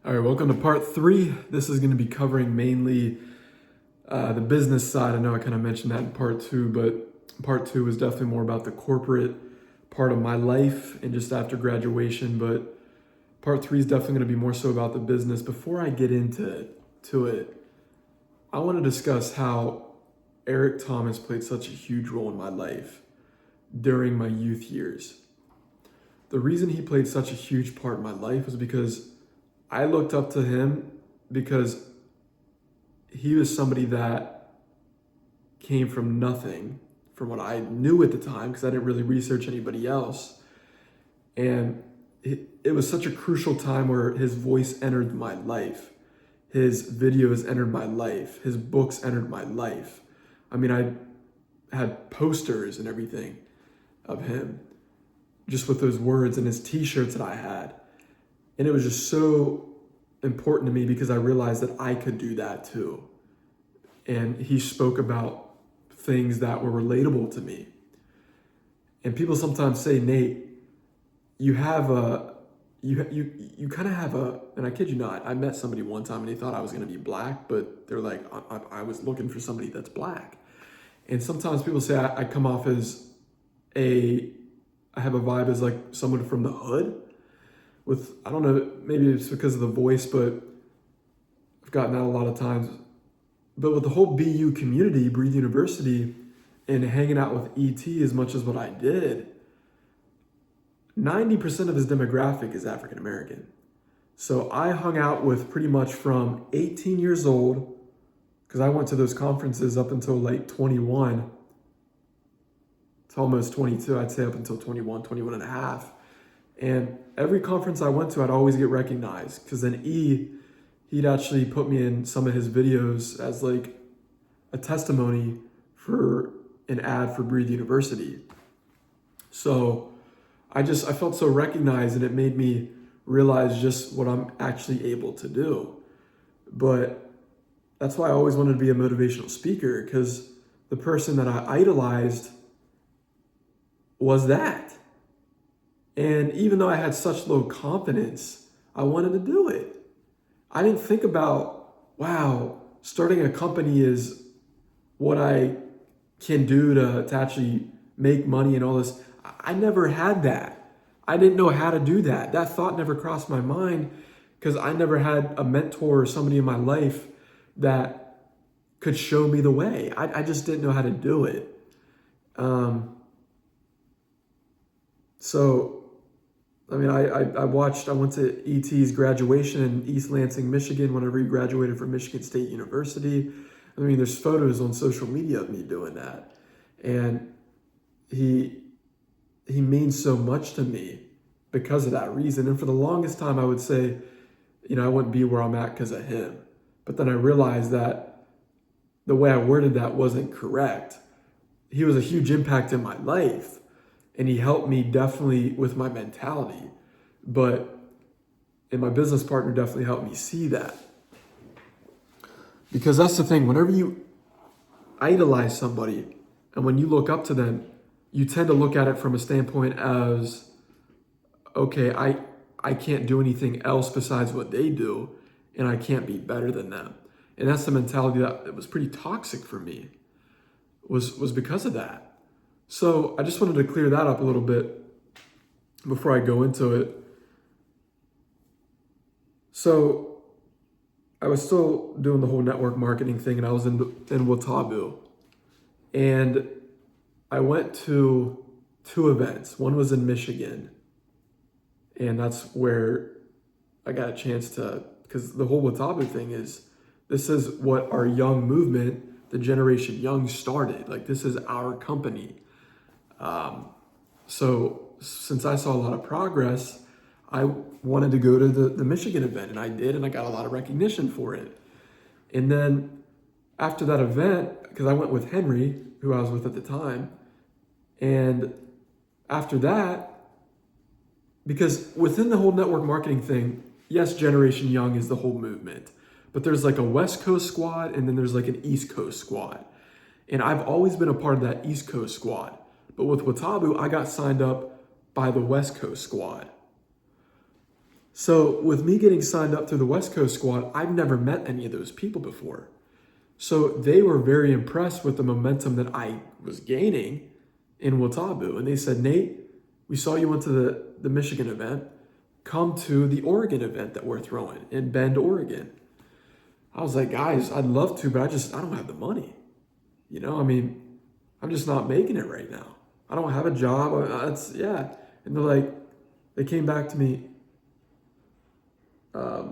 All right, welcome to part 3. This is going to be covering mainly the business side. I know I kind of mentioned that in part 2, but part 2 is definitely more about the corporate part of my life and just after graduation. But part 3 is definitely going to be more so about the business. Before I get into it, I want to discuss how Eric Thomas played such a huge role in my life during my youth years. The reason he played such a huge part in my life was because I looked up to him because he was somebody that came from nothing, from what I knew at the time, because I didn't really research anybody else. And it was such a crucial time where his voice entered my life. His videos entered my life. His books entered my life. I mean, I had posters and everything of him, just with those words and his t-shirts that I had. And it was just so important to me because I realized that I could do that too. And he spoke about things that were relatable to me. And people sometimes say, Nate, you kind of have and I kid you not, I met somebody one time and they thought I was going to be black, but they're like, I was looking for somebody that's black. And sometimes people say I come off as I have a vibe as like someone from the hood. I don't know, maybe it's because of the voice, but I've gotten that a lot of times. But with the whole BU community, Breathe University, and hanging out with ET as much as what I did, 90% of his demographic is African American. So I hung out with pretty much from 18 years old, because I went to those conferences up until like 21, to almost 22, I'd say up until 21 and a half. And every conference I went to, I'd always get recognized because then he'd actually put me in some of his videos as like a testimony for an ad for Breathe University. So I felt so recognized, and it made me realize just what I'm actually able to do. But that's why I always wanted to be a motivational speaker, because the person that I idolized was that. And even though I had such low confidence, I wanted to do it. I didn't think about, wow, starting a company is what I can do to actually make money and all this. I never had that. I didn't know how to do that. That thought never crossed my mind because I never had a mentor or somebody in my life that could show me the way. I just didn't know how to do it. I went to ET's graduation in East Lansing, Michigan, whenever he graduated from Michigan State University. I mean, there's photos on social media of me doing that. And he means so much to me because of that reason. And for the longest time, I would say, I wouldn't be where I'm at because of him. But then I realized that the way I worded that wasn't correct. He was a huge impact in my life. And he helped me definitely with my mentality. And my business partner definitely helped me see that. Because that's the thing, whenever you idolize somebody and when you look up to them, you tend to look at it from a standpoint as, okay, I can't do anything else besides what they do, and I can't be better than them. And that's the mentality that was pretty toxic for me, was because of that. So I just wanted to clear that up a little bit before I go into it. So I was still doing the whole network marketing thing, and I was in Watabu. And I went to 2 events. One was in Michigan, and that's where I got a chance to, because the whole Watabu thing this is what our young movement, the Generation Young, started. Like, this is our company. So since I saw a lot of progress, I wanted to go to the Michigan event, and I did, and I got a lot of recognition for it. And then after that event, because I went with Henry, who I was with at the time, and after that, because within the whole network marketing thing, yes, Generation Young is the whole movement, but there's like a West Coast squad, and then there's like an East Coast squad. And I've always been a part of that East Coast squad. But with Watabu, I got signed up by the West Coast squad. So with me getting signed up through the West Coast squad, I've never met any of those people before. So they were very impressed with the momentum that I was gaining in Watabu. And they said, Nate, we saw you went to the Michigan event. Come to the Oregon event that we're throwing in Bend, Oregon. I was like, guys, I'd love to, but I don't have the money. I'm just not making it right now. I don't have a job. And they're like, they came back to me. I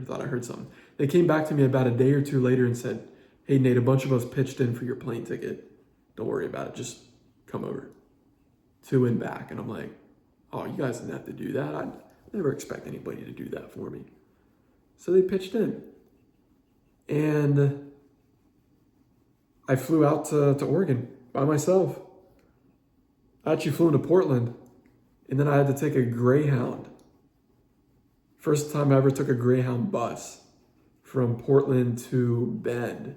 thought I heard something. They came back to me about a day or two later and said, hey, Nate, a bunch of us pitched in for your plane ticket. Don't worry about it. Just come over. To and back. And I'm like, oh, you guys didn't have to do that. I never expect anybody to do that for me. So they pitched in. And I flew out to Oregon by myself. I actually flew into Portland. And then I had to take a Greyhound. First time I ever took a Greyhound bus from Portland to Bend,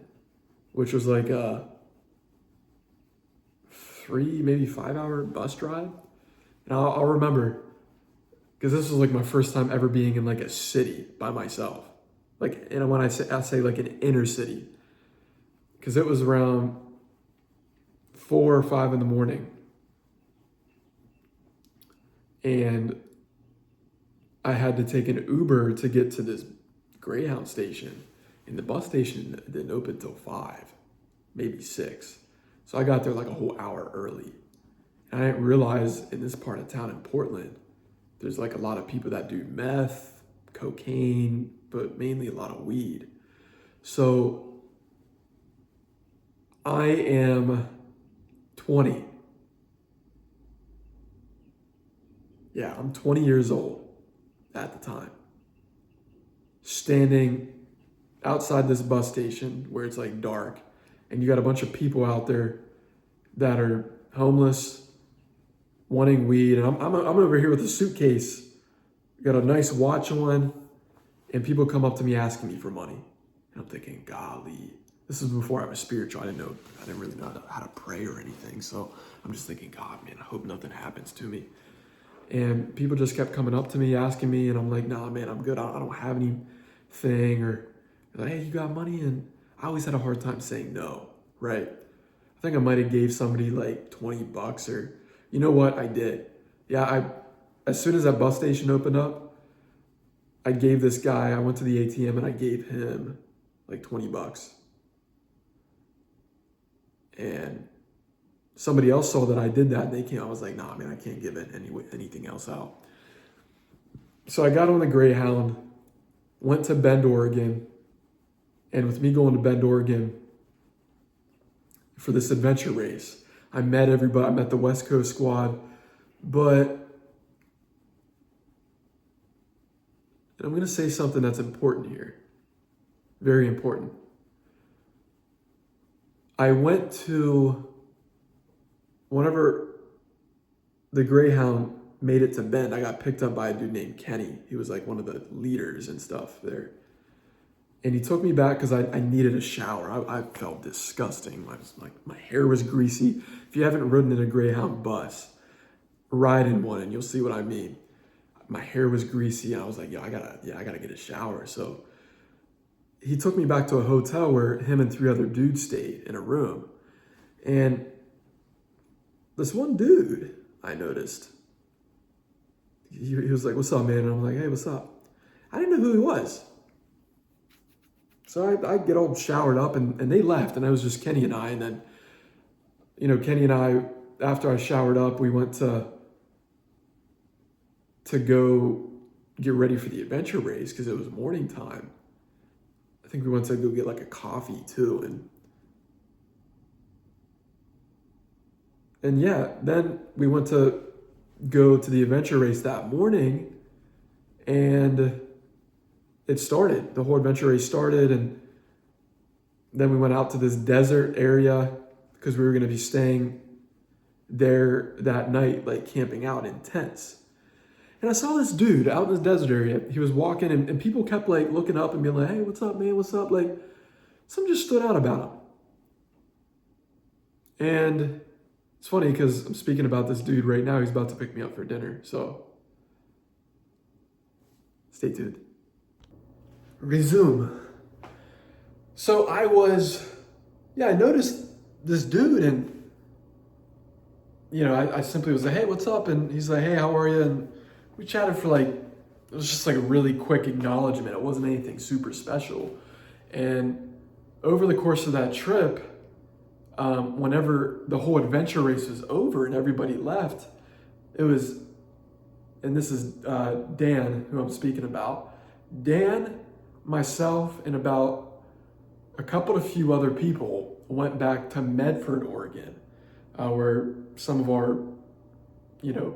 which was like a 3, maybe 5-hour bus drive. And I'll remember, because this was like my first time ever being in like a city by myself. And when I say like an inner city, because it was around 4 or 5 in the morning. And I had to take an Uber to get to this Greyhound station. And the bus station didn't open until 5, maybe 6. So I got there like a whole hour early. And I didn't realize in this part of town in Portland, there's like a lot of people that do meth, cocaine, but mainly a lot of weed. So I am 20. Yeah, I'm 20 years old at the time. Standing outside this bus station where it's like dark, and you got a bunch of people out there that are homeless, wanting weed, and I'm over here with a suitcase, got a nice watch on, and people come up to me asking me for money. And I'm thinking, golly, this is before I was spiritual. I didn't really know how to pray or anything. So I'm just thinking, God, man, I hope nothing happens to me. And people just kept coming up to me, asking me, and I'm like, nah, man, I'm good. I don't have anything. Or they're like, hey, you got money? And I always had a hard time saying no, right? I think I might have gave somebody like $20 or, you know what? I did. Yeah, as soon as that bus station opened up, I gave this guy, I went to the ATM and I gave him like $20. And somebody else saw that I did that and they came, I was like, nah, man, I can't give it anything else out. So I got on the Greyhound, went to Bend, Oregon. And with me going to Bend, Oregon for this adventure race, I met everybody, I met the West Coast squad, but I'm going to say something that's important here. Very important. I went to, whenever the Greyhound made it to Bend, I got picked up by a dude named Kenny. He was like one of the leaders and stuff there. And he took me back because I needed a shower. I felt disgusting. My hair was greasy. If you haven't ridden in a Greyhound bus, ride in one and you'll see what I mean. My hair was greasy and I was like, I gotta get a shower. So he took me back to a hotel where him and 3 other dudes stayed in a room. And this one dude I noticed, he was like, what's up, man? And I'm like, hey, what's up? I didn't know who he was. So I get all showered up and they left and it was just Kenny and I. And then, Kenny and I, after I showered up, we went to go get ready for the adventure race because it was morning time. I think we went to go get like a coffee too. And yeah, then we went to go to the adventure race that morning and it started. The whole adventure race started and then we went out to this desert area because we were going to be staying there that night, like camping out in tents. And I saw this dude out in this desert area. He was walking and people kept like looking up and being like, hey, what's up, man? What's up? Like something just stood out about him. And it's funny because I'm speaking about this dude right now. He's about to pick me up for dinner. So Stay tuned. Resume. So I noticed this dude, and I simply was like, hey, what's up? And he's like, hey, how are you? And we chatted for it was just like a really quick acknowledgement. It wasn't anything super special. And over the course of that trip, whenever the whole adventure race was over and everybody left, and this is Dan, who I'm speaking about, Dan, myself, and about a couple of few other people went back to Medford, Oregon, where some of our,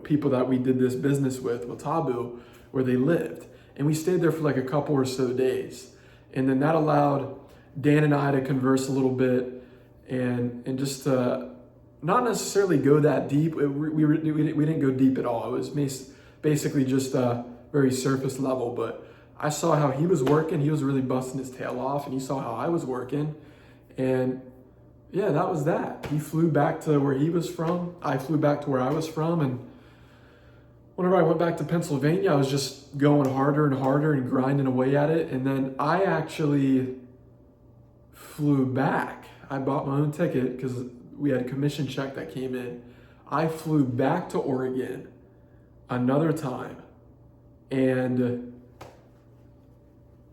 people that we did this business with Watabu, where they lived. And we stayed there for like a couple or so days. And then that allowed Dan and I to converse a little bit and just not necessarily go that deep. We didn't go deep at all. It was basically just very surface level. But I saw how he was working. He was really busting his tail off, and he saw how I was working. And yeah, that was that. He flew back to where he was from. I flew back to where I was from. And whenever I went back to Pennsylvania, I was just going harder and harder and grinding away at it. And then I actually flew back. I bought my own ticket because we had a commission check that came in. I flew back to Oregon another time. And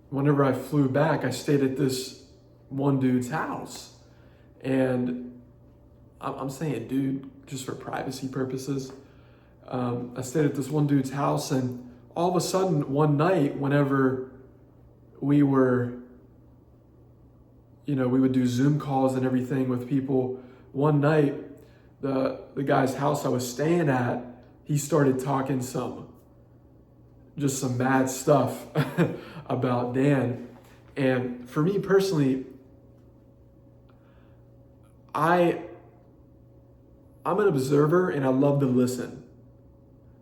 whenever I flew back, I stayed at this one dude's house. And I'm saying dude just for privacy purposes. I stayed at this one dude's house, and all of a sudden one night, whenever we were, we would do Zoom calls and everything with people. One night, the guy's house I was staying at, he started talking some bad stuff about Dan. And for me personally, I'm an observer and I love to listen.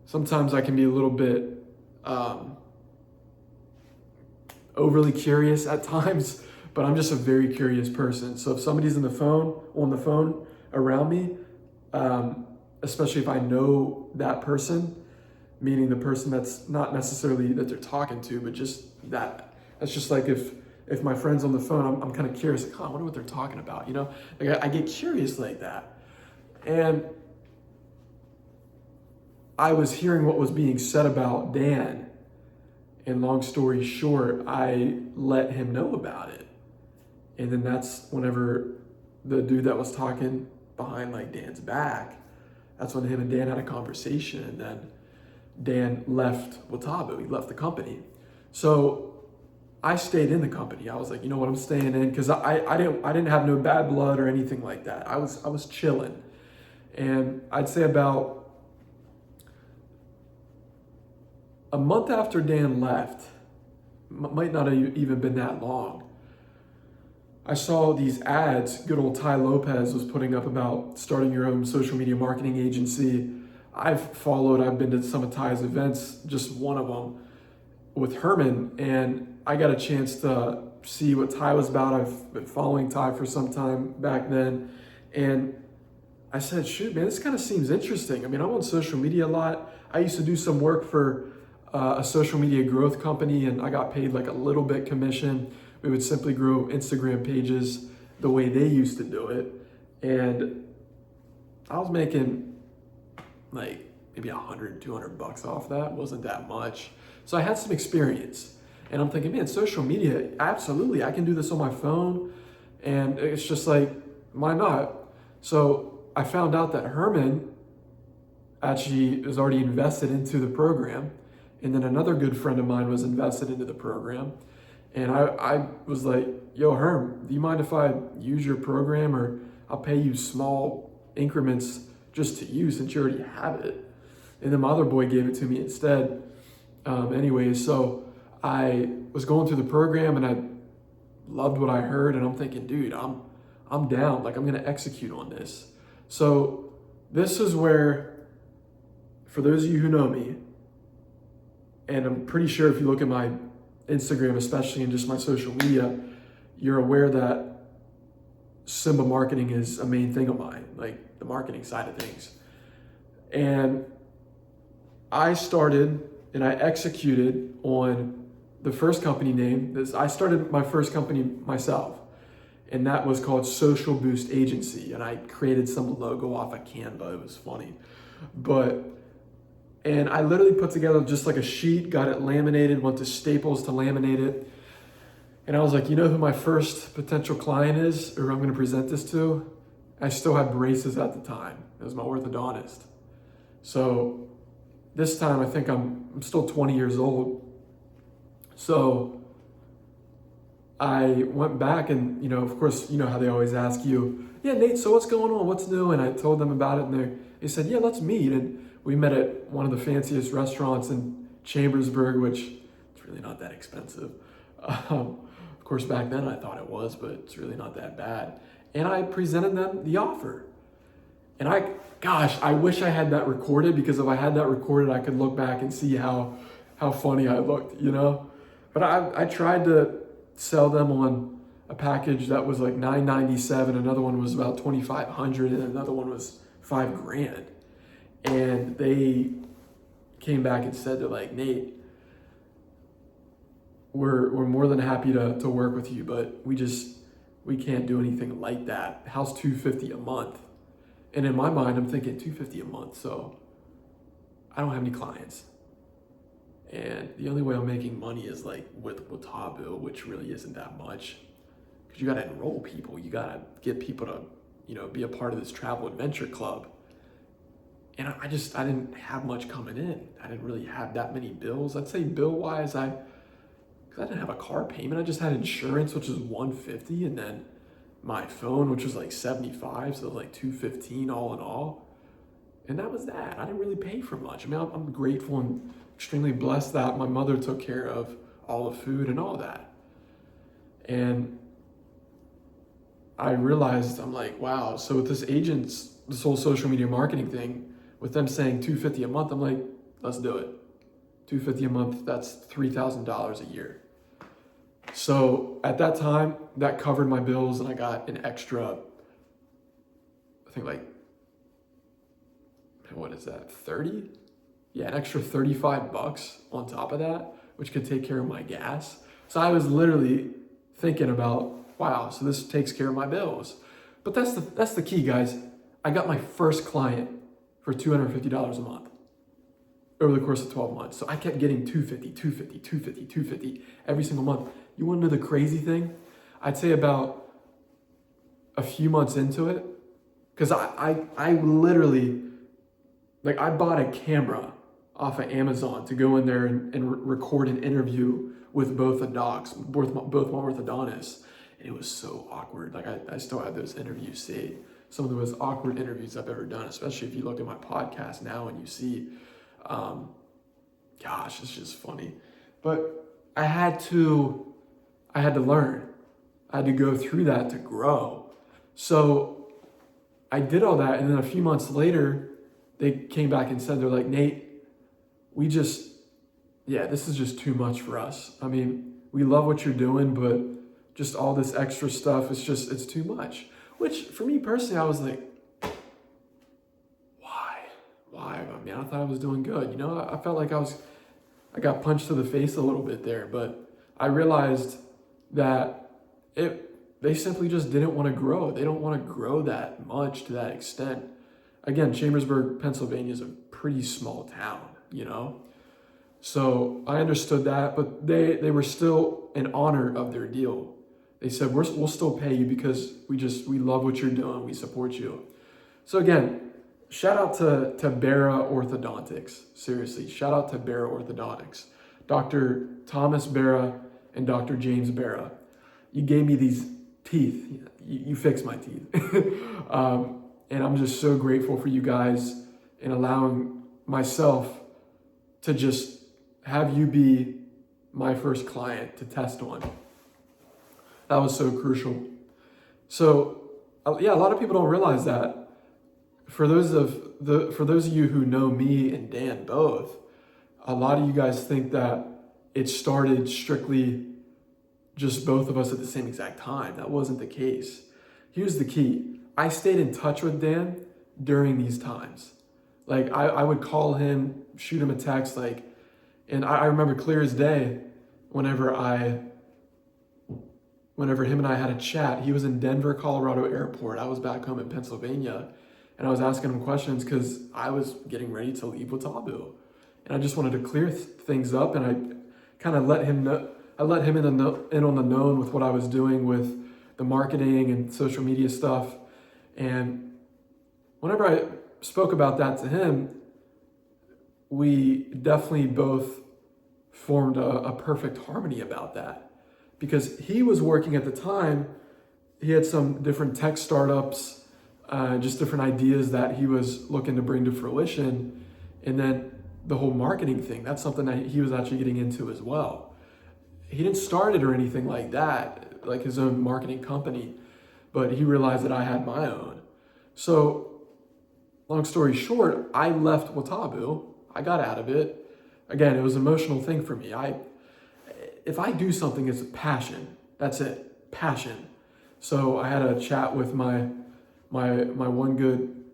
Sometimes I can be a little bit overly curious at times, but I'm just a very curious person. So if somebody's on the phone around me, especially if I know that person, meaning the person that's not necessarily that they're talking to, but just that's just like if my friend's on the phone, I'm kind of curious, like, I wonder what they're talking about, Like I get curious like that. And I was hearing what was being said about Dan, and long story short, I let him know about it. And then that's whenever the dude that was talking behind like Dan's back, that's when him and Dan had a conversation, and then Dan left Watabu, he left the company. So I stayed in the company. I was like, you know what, I'm staying in, because I didn't have no bad blood or anything like that. I was chilling. And I'd say about a month after Dan left, might not have even been that long, I saw these ads good old Ty Lopez was putting up about starting your own social media marketing agency. I've been to some of Ty's events, just one of them with Herman, and I got a chance to see what Ty was about. I've been following Ty for some time back then, and I said, shoot, man, this kind of seems interesting. I mean, I'm on social media a lot. I used to do some work for a social media growth company, and I got paid like a little bit commission. We would simply grow Instagram pages the way they used to do it. And I was making like maybe $100, $200 off that. It wasn't that much. So I had some experience, and I'm thinking, man, social media, absolutely. I can do this on my phone. And it's just like, why not? So I found out that Herman actually was already invested into the program. And then another good friend of mine was invested into the program. And I was like, yo, Herm, do you mind if I use your program, or I'll pay you small increments just to use since you already have it? And then my other boy gave it to me instead. Anyways, so I was going through the program and I loved what I heard, and I'm thinking, dude, I'm down. Like, I'm going to execute on this. So this is where, for those of you who know me, and I'm pretty sure if you look at my Instagram, especially, and just my social media, you're aware that Simba marketing is a main thing of mine, like the marketing side of things. And I started and I executed on the first company name. I started my first company myself, and that was called Social Boost Agency. And I created some logo off of Canva. It was funny. And I literally put together just like a sheet, got it laminated, went to Staples to laminate it. And I was like, you know who my first potential client is, or I'm going to present this to? I still had braces at the time. It was my orthodontist. So this time I think I'm still 20 years old. So I went back and, of course, you know how they always ask you, yeah, Nate, so what's going on? What's new? And I told them about it, and they said, yeah, let's meet. And we met at one of the fanciest restaurants in Chambersburg, which it's really not that expensive. Of course, back then I thought it was, but it's really not that bad. And I presented them the offer. And I wish I had that recorded, because if I had that recorded, I could look back and see how funny I looked, But I tried to sell them on a package that was like $997, another one was about $2,500, and another one was $5,000. And they came back and said, they're like, Nate, we're more than happy to work with you, but we can't do anything like that. How's $250 a month? And in my mind, I'm thinking $250 a month, so I don't have any clients. And the only way I'm making money is like with Watabu, which really isn't that much, because you got to enroll people. You got to get people to, be a part of this travel adventure club. And I didn't have much coming in. I didn't really have that many bills. I'd say bill-wise, because I didn't have a car payment. I just had insurance, which was $150, and then my phone, which was like $75, so it was like $215 all in all. And that was that. I didn't really pay for much. I mean, I'm grateful and extremely blessed that my mother took care of all the food and all that. And I realized, I'm like, wow, so with this whole social media marketing thing, with them saying $250 a month, I'm like, let's do it. $250 a month, that's $3,000 a year. So at that time, that covered my bills, and I got an extra, I think like, what is that, 30? Yeah, an extra $35 on top of that, which could take care of my gas. So I was literally thinking about, wow, so this takes care of my bills. But that's the key, guys. I got my first client for $250 a month over the course of 12 months. So I kept getting $250 every single month. You want to know the crazy thing? I'd say about a few months into it, because I literally, like, I bought a camera off of Amazon to go in there and record an interview with both the docs, both my orthodontists. And it was so awkward. Like, I still have those interviews saved. Some of the most awkward interviews I've ever done, especially if you look at my podcast now and you see, gosh, it's just funny. But I had to learn. I had to go through that to grow. So I did all that, and then a few months later, they came back and said, they're like, Nate, this is just too much for us. I mean, we love what you're doing, but just all this extra stuff, it's too much. Which, for me personally, I was like, why? I mean, I thought I was doing good. I felt like I got punched to the face a little bit there, but I realized that they simply just didn't want to grow. They don't want to grow that much to that extent. Again, Chambersburg, Pennsylvania is a pretty small town, So I understood that, but they were still in honor of their deal. They said, we'll still pay you because we love what you're doing. We support you. So again, shout out to Bera Orthodontics. Seriously, shout out to Bera Orthodontics. Dr. Thomas Bera and Dr. James Bera. You gave me these teeth. You fixed my teeth. And I'm just so grateful for you guys and allowing myself to just have you be my first client to test on. That was so crucial. So, yeah, a lot of people don't realize that. For those of you who know me and Dan both, a lot of you guys think that it started strictly just both of us at the same exact time. That wasn't the case. Here's the key. I stayed in touch with Dan during these times. Like, I would call him, shoot him a text like, And I remember clear as day whenever him and I had a chat. He was in Denver, Colorado airport. I was back home in Pennsylvania, and I was asking him questions because I was getting ready to leave Watabu. And I just wanted to clear things up, and I kind of let him know. I let him in on the known with what I was doing with the marketing and social media stuff. And whenever I spoke about that to him, we definitely both formed a perfect harmony about that. Because he was working at the time, he had some different tech startups, just different ideas that he was looking to bring to fruition. And then the whole marketing thing, that's something that he was actually getting into as well. He didn't start it or anything like that, like his own marketing company, but he realized that I had my own. So, long story short, I left Watabu. I got out of it. Again, it was an emotional thing for me. If I do something, it's a passion. That's it, passion. So I had a chat with my one good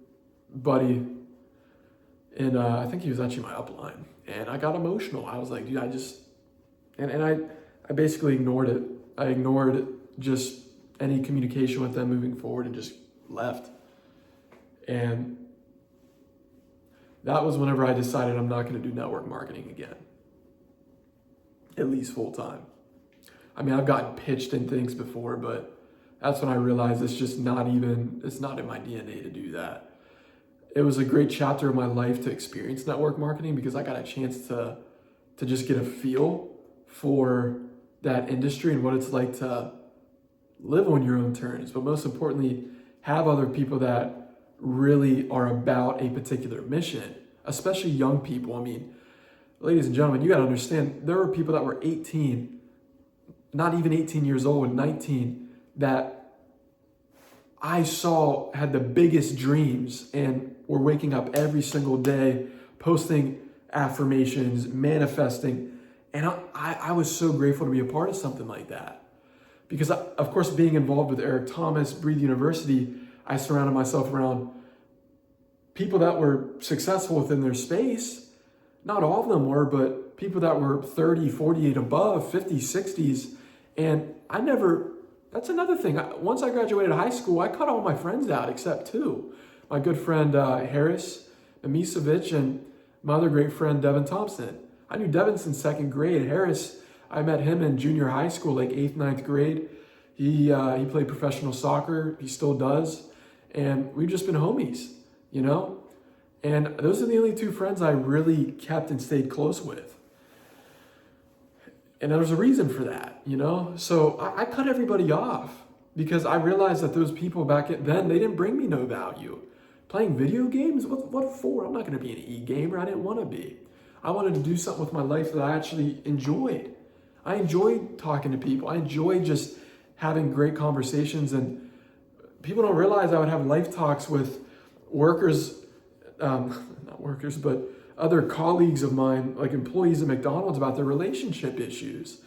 buddy, and I think he was actually my upline, and I got emotional. I was like, dude, I basically ignored it. I ignored just any communication with them moving forward and just left. And that was whenever I decided I'm not going to do network marketing again, at least full time. I mean, I've gotten pitched in things before, but that's when I realized it's not in my DNA to do that. It was a great chapter of my life to experience network marketing because I got a chance to just get a feel for that industry and what it's like to live on your own terms, but most importantly, have other people that really are about a particular mission, especially young people. I mean, ladies and gentlemen, you got to understand, there were people that were 18, not even 18 years old, 19, that I saw had the biggest dreams and were waking up every single day, posting affirmations, manifesting. And I was so grateful to be a part of something like that. Because, of course, being involved with Eric Thomas, Breathe University, I surrounded myself around people that were successful within their space. Not all of them were, but people that were 30, 40 and above, 50s, 60s. And that's another thing. Once I graduated high school, I cut all my friends out except two. My good friend Harris Amisovich and my other great friend Devin Thompson. I knew Devin since second grade. Harris, I met him in junior high school, like 8th, 9th grade. He played professional soccer. He still does. And we've just been homies, you know? And those are the only two friends I really kept and stayed close with. And there was a reason for that, you know? So I cut everybody off because I realized that those people back then, they didn't bring me no value. Playing video games? What for? I'm not going to be an e-gamer. I didn't want to be. I wanted to do something with my life that I actually enjoyed. I enjoyed talking to people. I enjoyed just having great conversations. And people don't realize I would have life talks with workers, not workers, but other colleagues of mine, like employees at McDonald's, about their relationship issues.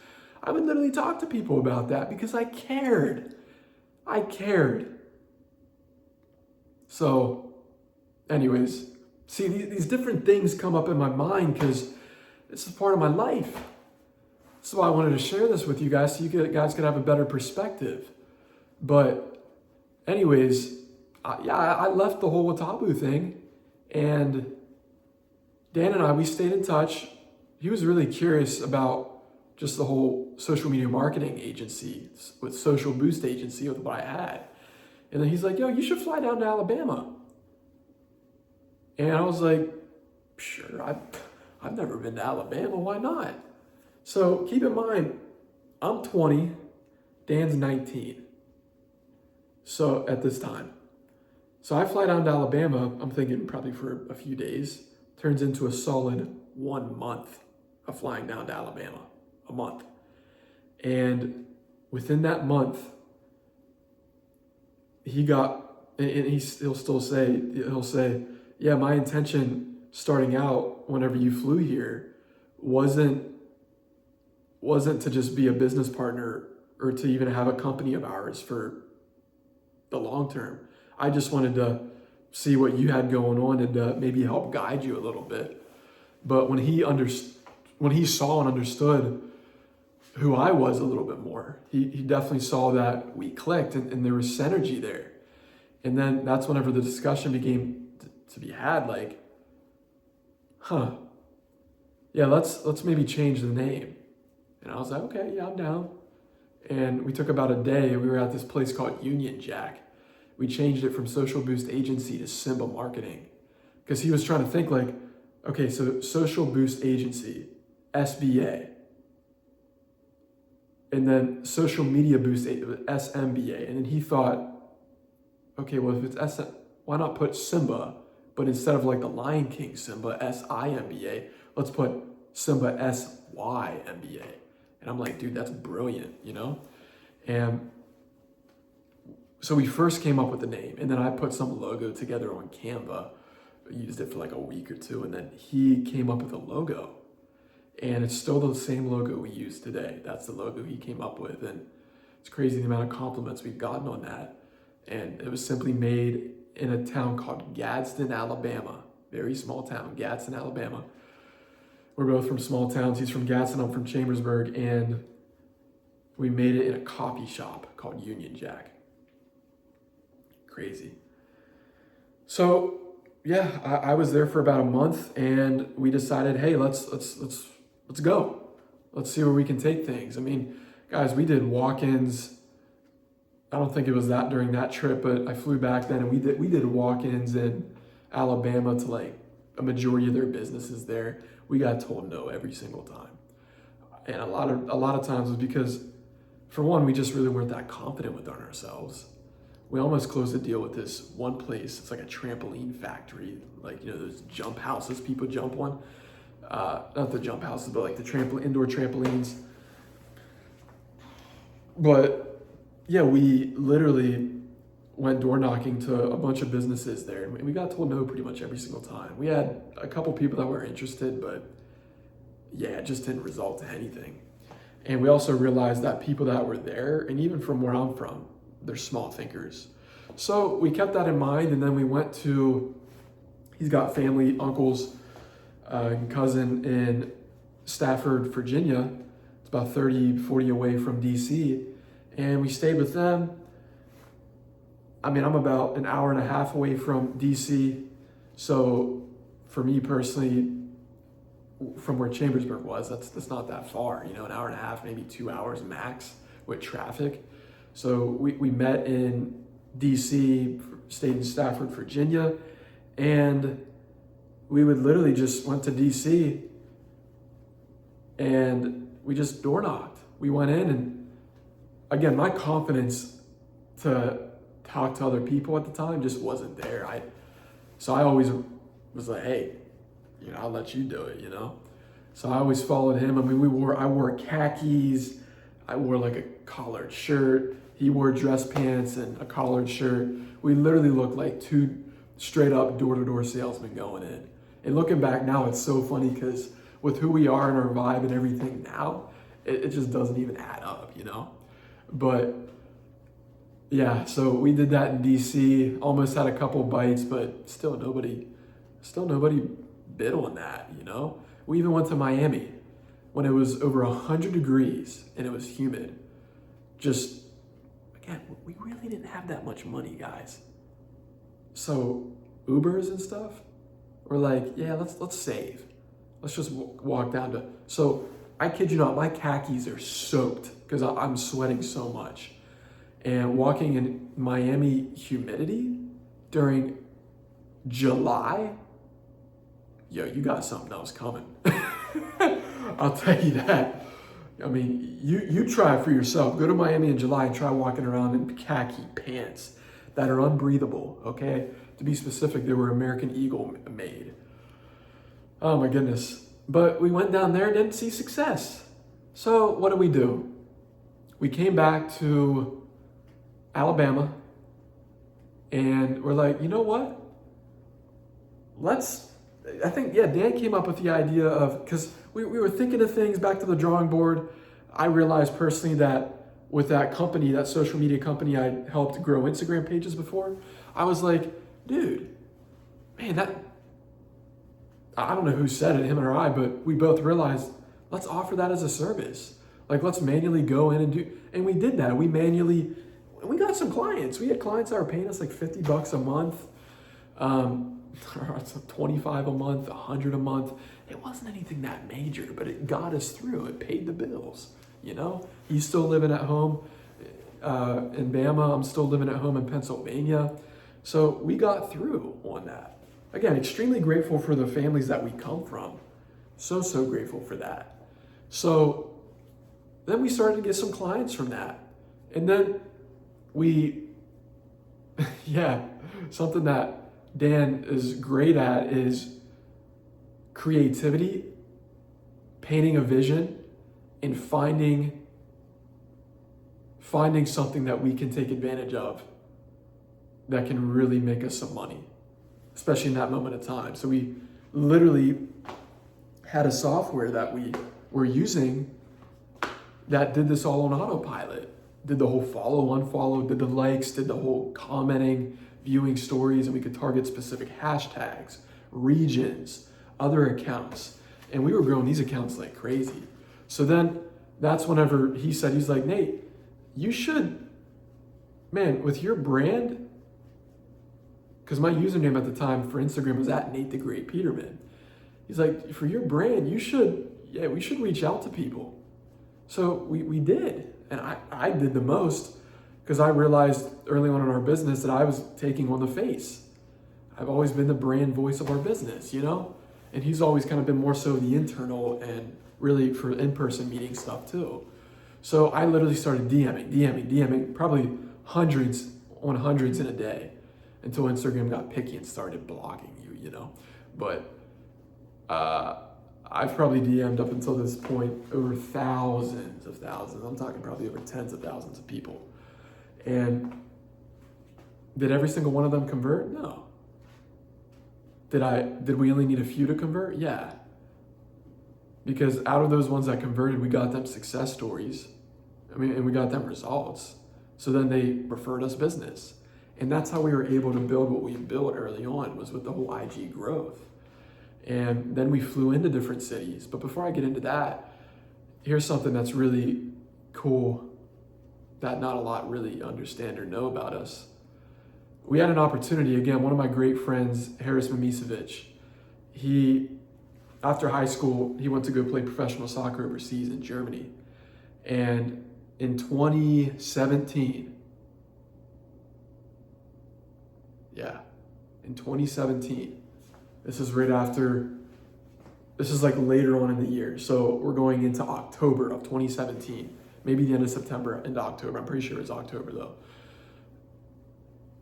I would literally talk to people about that because I cared. I cared. So, anyways, see, these different things come up in my mind because this is part of my life. So I wanted to share this with you guys so you guys could have a better perspective. But anyways, I left the whole Watabu thing, and Dan and I, we stayed in touch. He was really curious about just the whole social media marketing agency, with Social Boost agency, with what I had. And then he's like, yo, you should fly down to Alabama. And I was like, sure, I've never been to Alabama, why not? So keep in mind, I'm 20, Dan's 19. So at this time. So I fly down to Alabama, I'm thinking probably for a few days. Turns into a solid 1 month of flying down to Alabama, a month. And within that month, he'll say, yeah, my intention starting out whenever you flew here wasn't to just be a business partner or to even have a company of ours for the long term. I just wanted to see what you had going on and maybe help guide you a little bit. But when he when he saw and understood who I was a little bit more, he definitely saw that we clicked and there was synergy there. And then that's whenever the discussion began to be had, like, yeah, let's maybe change the name. And I was like, okay, yeah, I'm down. And we took about a day. We were at this place called Union Jack. We changed it from Social Boost Agency to Simba Marketing. Because he was trying to think like, okay, so Social Boost Agency, SBA. And then Social Media Boost, SMBA. And then he thought, okay, well, if it's why not put Simba, but instead of like the Lion King Simba, SIMBA, let's put Simba SYMBA. And I'm like, dude, that's brilliant, you know? And so we first came up with the name, and then I put some logo together on Canva. I used it for like a week or two, and then he came up with a logo. And it's still the same logo we use today. That's the logo he came up with. And it's crazy the amount of compliments we've gotten on that. And it was simply made in a town called Gadsden, Alabama. Very small town, Gadsden, Alabama. We're both from small towns. He's from Gadsden, I'm from Chambersburg. And we made it in a coffee shop called Union Jack. Crazy. So yeah, I was there for about a month, and we decided, hey, let's go. Let's see where we can take things. I mean, guys, we did walk-ins. I don't think it was that during that trip, but I flew back then, and we did walk-ins in Alabama to like a majority of their businesses there. We got told no every single time, and a lot of times was because, for one, we just really weren't that confident within ourselves. We almost closed the deal with this one place. It's like a trampoline factory, like, you know, those jump houses people jump on. Not the jump houses, but like the indoor trampolines. But yeah, we literally went door knocking to a bunch of businesses there, and we got told no pretty much every single time. We had a couple people that were interested, but yeah, it just didn't result to anything. And we also realized that people that were there, and even from where I'm from, they're small thinkers. So we kept that in mind, and then we went to, he's got family, uncles, and cousin in Stafford, Virginia. It's about 30-40 away from DC. And we stayed with them. I mean, I'm about an hour and a half away from DC. So for me personally, from where Chambersburg was, that's not that far, you know, an hour and a half, maybe 2 hours max with traffic. So we met in DC, stayed in Stafford, Virginia, and we would literally just went to DC and we just door knocked. We went in, and again, my confidence to talk to other people at the time just wasn't there. So I always was like, hey, you know, I'll let you do it, you know? So I always followed him. I mean, I wore khakis. I wore like a collared shirt. He wore dress pants and a collared shirt. We literally looked like two straight up door-to-door salesmen going in. And looking back now, it's so funny because with who we are and our vibe and everything now, it just doesn't even add up, you know? But yeah, so we did that in DC, almost had a couple bites, but still nobody bid on that, you know? We even went to Miami when it was over 100 degrees and it was humid. Just, again, we really didn't have that much money, guys. So Ubers and stuff, we're like, yeah, let's save. Let's just walk down to, so I kid you not, my khakis are soaked because I'm sweating so much. And walking in Miami humidity during July, yo, you got something else coming. I'll tell you that. I mean, you try it for yourself. Go to Miami in July and try walking around in khaki pants that are unbreathable, okay? To be specific, they were American Eagle made. Oh my goodness. But we went down there and didn't see success. So what do? We came back to Alabama and we're like, you know what? Dan came up with the idea of, because we were thinking of things, back to the drawing board. I realized personally that with that company, that social media company I helped grow Instagram pages before, I was like, dude, man, I don't know who said it, him or I, but we both realized Let's offer that as a service. Like, let's manually go in and do, and we did that. We got some clients. We had clients that were paying us like $50 a month, 25 a month, 100 a month. It wasn't anything that major, but it got us through. It paid the bills, you know? He's still living at home in Bama. I'm still living at home in Pennsylvania. So we got through on that. Again, extremely grateful for the families that we come from. So grateful for that. So then we started to get some clients from that. And then something that Dan is great at is creativity, painting a vision, and finding something that we can take advantage of that can really make us some money, especially in that moment of time. So we literally had a software that we were using that did this all on autopilot. Did the whole follow, unfollow, did the likes, did the whole commenting, viewing stories, and we could target specific hashtags, regions, other accounts. And we were growing these accounts like crazy. So then that's whenever he said, he's like, Nate, you should, man, with your brand, because my username at the time for Instagram was at Nate the Great Peterman. He's like, for your brand, we should reach out to people. So we did. And I did the most because I realized early on in our business that I was taking on the face. I've always been the brand voice of our business, you know? And he's always kind of been more so the internal and really for in-person meeting stuff too. So I literally started DMing, probably hundreds in a day until Instagram got picky and started blocking you know? But I've probably DM'd up until this point over thousands of thousands. I'm talking probably over tens of thousands of people. And did every single one of them convert? No. Did we only need a few to convert? Yeah. Because out of those ones that converted, we got them success stories. And we got them results. So then they referred us business. And that's how we were able to build what we built early on, was with the whole IG growth. And then we flew into different cities. But before I get into that, here's something that's really cool that not a lot really understand or know about us. We had an opportunity, again, one of my great friends, Harris Mimicevic, after high school, he went to go play professional soccer overseas in Germany. And in 2017, this is like later on in the year. So we're going into October of 2017, maybe the end of September into October. I'm pretty sure it's October though.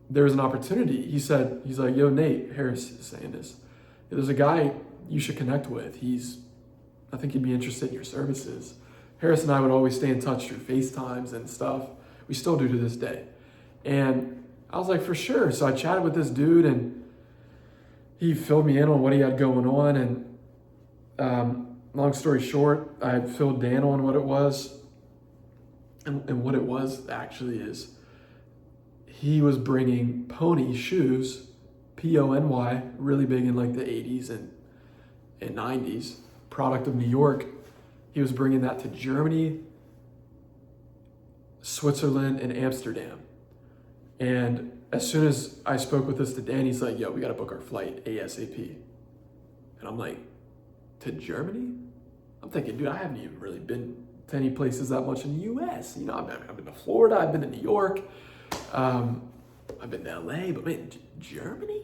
There was an opportunity. He's like, yo, Nate, Harris is saying this. There's a guy you should connect with. I think he'd be interested in your services. Harris and I would always stay in touch through FaceTimes and stuff. We still do to this day. And I was like, for sure. So I chatted with this dude and he filled me in on what he had going on. And long story short, I had filled Dan on what it was. And what it was actually is he was bringing Pony shoes, Pony, really big in like the 80s and 90s, product of New York. He was bringing that to Germany, Switzerland, and Amsterdam. And as soon as I spoke with this to Dan, he's like, yo, we got to book our flight ASAP. And I'm like, to Germany? I'm thinking, dude, I haven't even really been to any places that much in the US. You know, I've been to Florida, I've been to New York, I've been to LA, but man, Germany?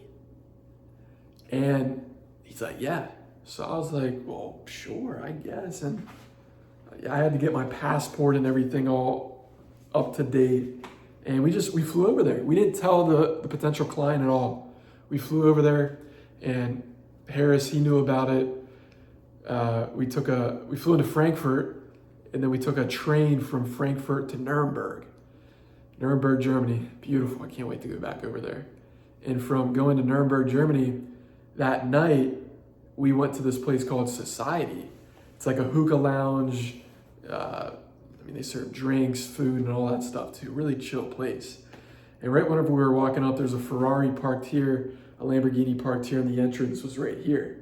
And he's like, yeah. So I was like, well, sure, I guess. And I had to get my passport and everything all up to date. And we flew over there. We didn't tell the potential client at all. We flew over there and Harris, he knew about it. We flew into Frankfurt and then we took a train from Frankfurt to Nuremberg, Germany. Beautiful. I can't wait to go back over there. And from going to Nuremberg, Germany, that night, we went to this place called Society. It's like a hookah lounge. They serve drinks, food, and all that stuff too. Really chill place. And right whenever we were walking up, there's a Ferrari parked here, a Lamborghini parked here, and the entrance was right here.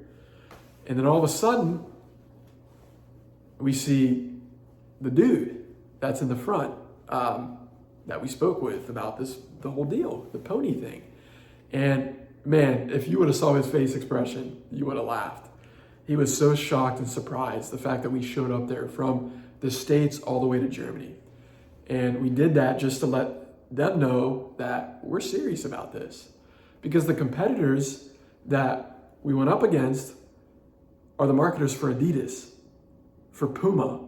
And then all of a sudden, we see the dude that's in the front that we spoke with about the whole deal, the pony thing. And man, if you would have saw his face expression, you would have laughed. He was so shocked and surprised the fact that we showed up there from the States all the way to Germany. And we did that just to let them know that we're serious about this. Because the competitors that we went up against are the marketers for Adidas, for Puma.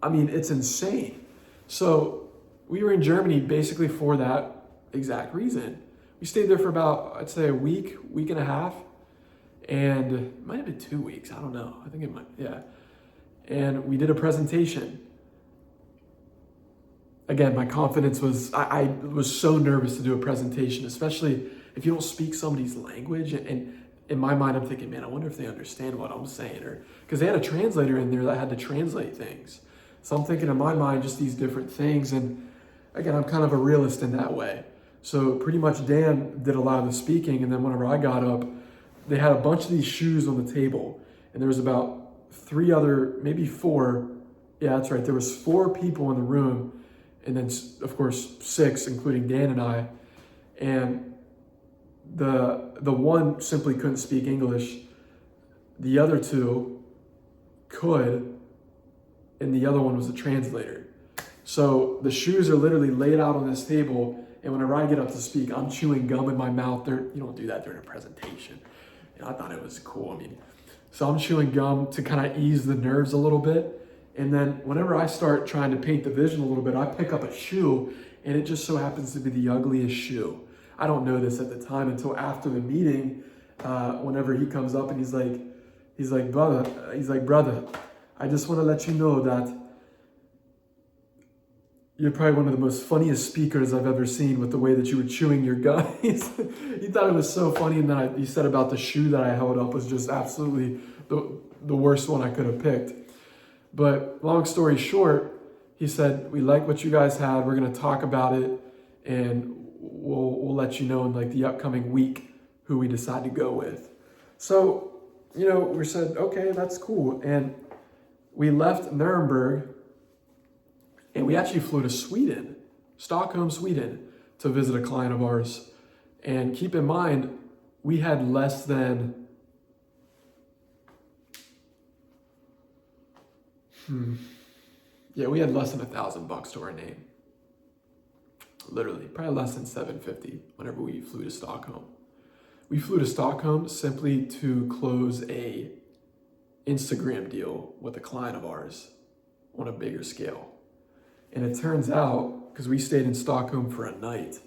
I mean, it's insane. So we were in Germany basically for that exact reason. We stayed there for about, I'd say, a week and a half. And it might have been 2 weeks. I don't know. I think it might, yeah. And we did a presentation. Again, my confidence was, I was so nervous to do a presentation, especially if you don't speak somebody's language. And in my mind, I'm thinking, man, I wonder if they understand what I'm saying. Or because they had a translator in there that had to translate things. So I'm thinking in my mind, just these different things. And again, I'm kind of a realist in that way. So pretty much Dan did a lot of the speaking. And then whenever I got up, they had a bunch of these shoes on the table. And there was about 3 other, maybe 4. Yeah, that's right. There was 4 people in the room. And then, of course, 6, including Dan and I. And the one simply couldn't speak English. The other 2 could. And the other one was a translator. So the shoes are literally laid out on this table. And whenever I get up to speak, I'm chewing gum in my mouth. You don't do that during a presentation. And I thought it was cool. I mean, so I'm chewing gum to kind of ease the nerves a little bit. And then whenever I start trying to paint the vision a little bit, I pick up a shoe, and it just so happens to be the ugliest shoe. I don't know this at the time until after the meeting, whenever he comes up and he's like, brother, I just want to let you know that you're probably one of the most funniest speakers I've ever seen with the way that you were chewing your gum. He thought it was so funny, and then he said about the shoe that I held up was just absolutely the worst one I could have picked. But long story short, he said, we like what you guys had. We're going to talk about it, and we'll let you know in like the upcoming week who we decide to go with. So, we said, okay, that's cool. And we left Nuremberg, and we actually flew to Sweden, Stockholm, Sweden, to visit a client of ours. And keep in mind, we had less than we had less than $1,000 to our name. Literally, probably less than $750 whenever we flew to Stockholm. We flew to Stockholm simply to close a Instagram deal with a client of ours on a bigger scale. And it turns out, because we stayed in Stockholm for a night,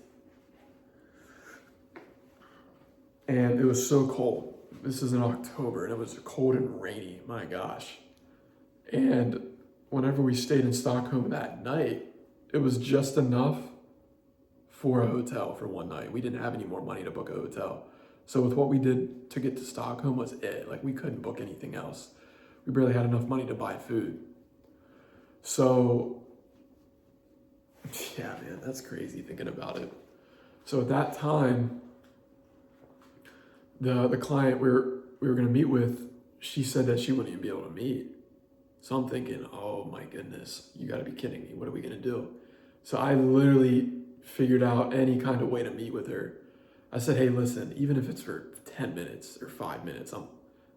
and it was so cold. This is in October, and it was cold and rainy, my gosh. And whenever we stayed in Stockholm that night, it was just enough for a hotel for one night. We didn't have any more money to book a hotel. So with what we did to get to Stockholm was it. Like, we couldn't book anything else. We barely had enough money to buy food. So, yeah, man, that's crazy thinking about it. So at that time, the client we were going to meet with, she said that she wouldn't even be able to meet. So I'm thinking, oh my goodness, you gotta be kidding me. What are we gonna do? So I literally figured out any kind of way to meet with her. I said, hey, listen, even if it's for 10 minutes or 5 minutes,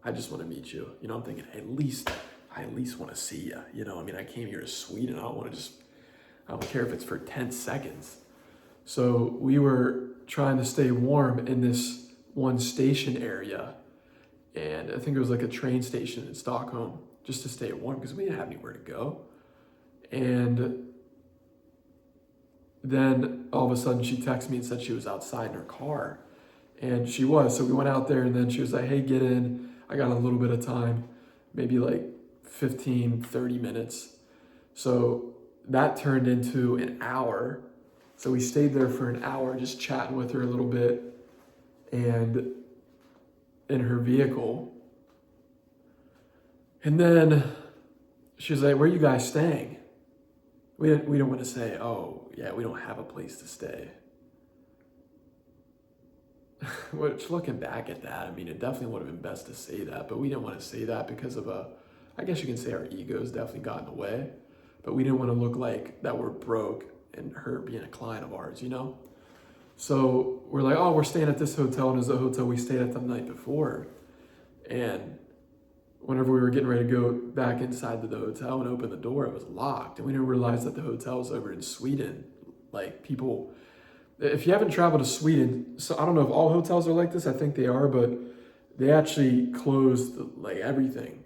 I just wanna meet you. I'm thinking, I at least wanna see you. I came here to Sweden. I don't care if it's for 10 seconds. So we were trying to stay warm in this one station area. And I think it was like a train station in Stockholm, just to stay warm because we didn't have anywhere to go. And then all of a sudden she texted me and said she was outside in her car. And she was. So we went out there, and then she was like, hey, get in. I got a little bit of time, maybe like 15, 30 minutes. So that turned into an hour. So we stayed there for an hour just chatting with her a little bit. And in her vehicle. And then she was like, where are you guys staying? We didn't want to say, oh, yeah, we don't have a place to stay. Which, looking back at that, it definitely would have been best to say that, but we didn't want to say that because of a I guess you can say our egos definitely got in the way, but we didn't want to look like that we're broke and her being a client of ours, you know? So we're like, oh, we're staying at this hotel, and it's the hotel we stayed at the night before. And whenever we were getting ready to go back inside the hotel and open the door, it was locked. And we didn't realize that the hotel was over in Sweden. Like, people, if you haven't traveled to Sweden, so I don't know if all hotels are like this, I think they are, but they actually closed like everything,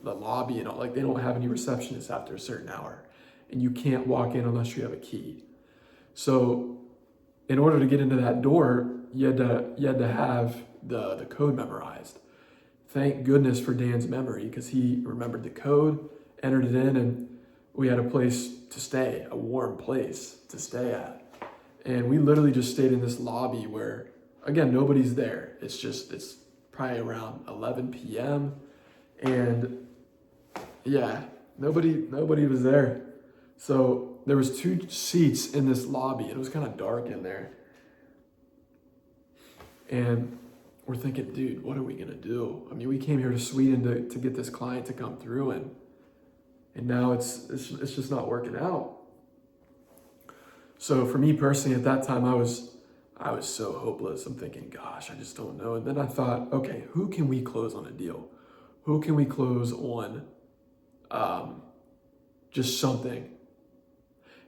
the lobby and all. Like, they don't have any receptionists after a certain hour, and you can't walk in unless you have a key. So in order to get into that door, you had to have the code memorized. Thank goodness for Dan's memory, because he remembered the code, entered it in, and we had a place to stay, a warm place to stay at. And we literally just stayed in this lobby where, again, nobody's there. It's probably around 11 p.m. And yeah, nobody was there. So there was 2 seats in this lobby. It was kind of dark in there. And we're thinking, dude, what are we gonna do? I mean, we came here to Sweden to get this client to come through, and now it's just not working out. So for me personally, at that time, I was so hopeless. I'm thinking, gosh, I just don't know. And then I thought, okay, who can we close on a deal? Who can we close on just something?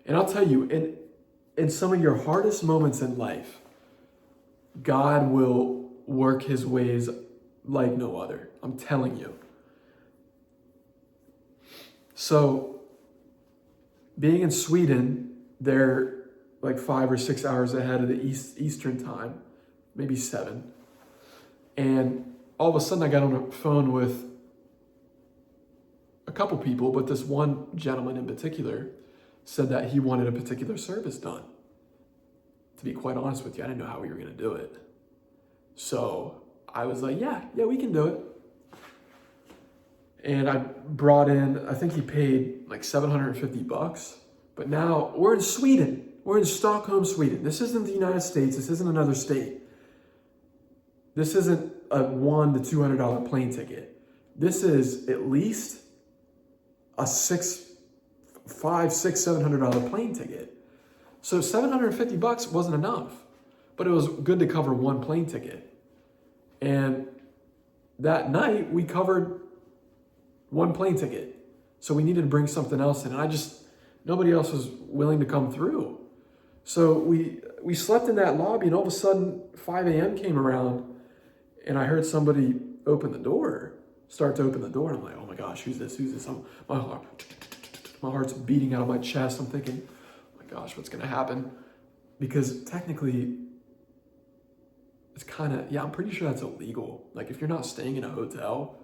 And I'll tell you, in some of your hardest moments in life, God will work his ways like no other. I'm telling you. So being in Sweden, they're like 5 or 6 hours ahead of the Eastern time, maybe 7. And all of a sudden I got on the phone with a couple people, but this one gentleman in particular said that he wanted a particular service done. To be quite honest with you, I didn't know how we were going to do it. So I was like, yeah, we can do it. And I brought in, I think he paid like $750, but now we're in Sweden. We're in Stockholm, Sweden. This isn't the United States. This isn't another state. This isn't a $100 to $200 plane ticket. This is at least a $500, $600, $700 plane ticket. So $750 wasn't enough, but it was good to cover one plane ticket. And that night we covered one plane ticket. So we needed to bring something else in. And nobody else was willing to come through. So we slept in that lobby, and all of a sudden 5 a.m. came around, and I heard somebody start to open the door. And I'm like, oh my gosh, who's this? My heart's beating out of my chest. I'm thinking, oh my gosh, what's going to happen? Because technically, it's kind of, I'm pretty sure that's illegal. Like, if you're not staying in a hotel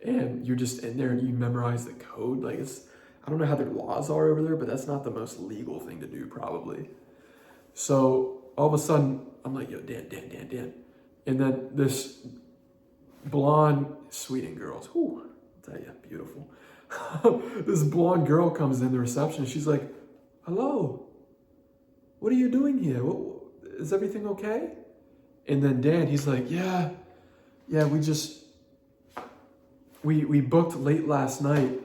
and you're just in there and you memorize the code, like, I don't know how their laws are over there, but that's not the most legal thing to do, probably. So all of a sudden, I'm like, yo, Dan. And then this blonde Sweden girl, I'll tell you, beautiful. This blonde girl comes in the reception. She's like, hello, what are you doing here? Is everything okay? And then Dan, he's like, yeah, we booked late last night,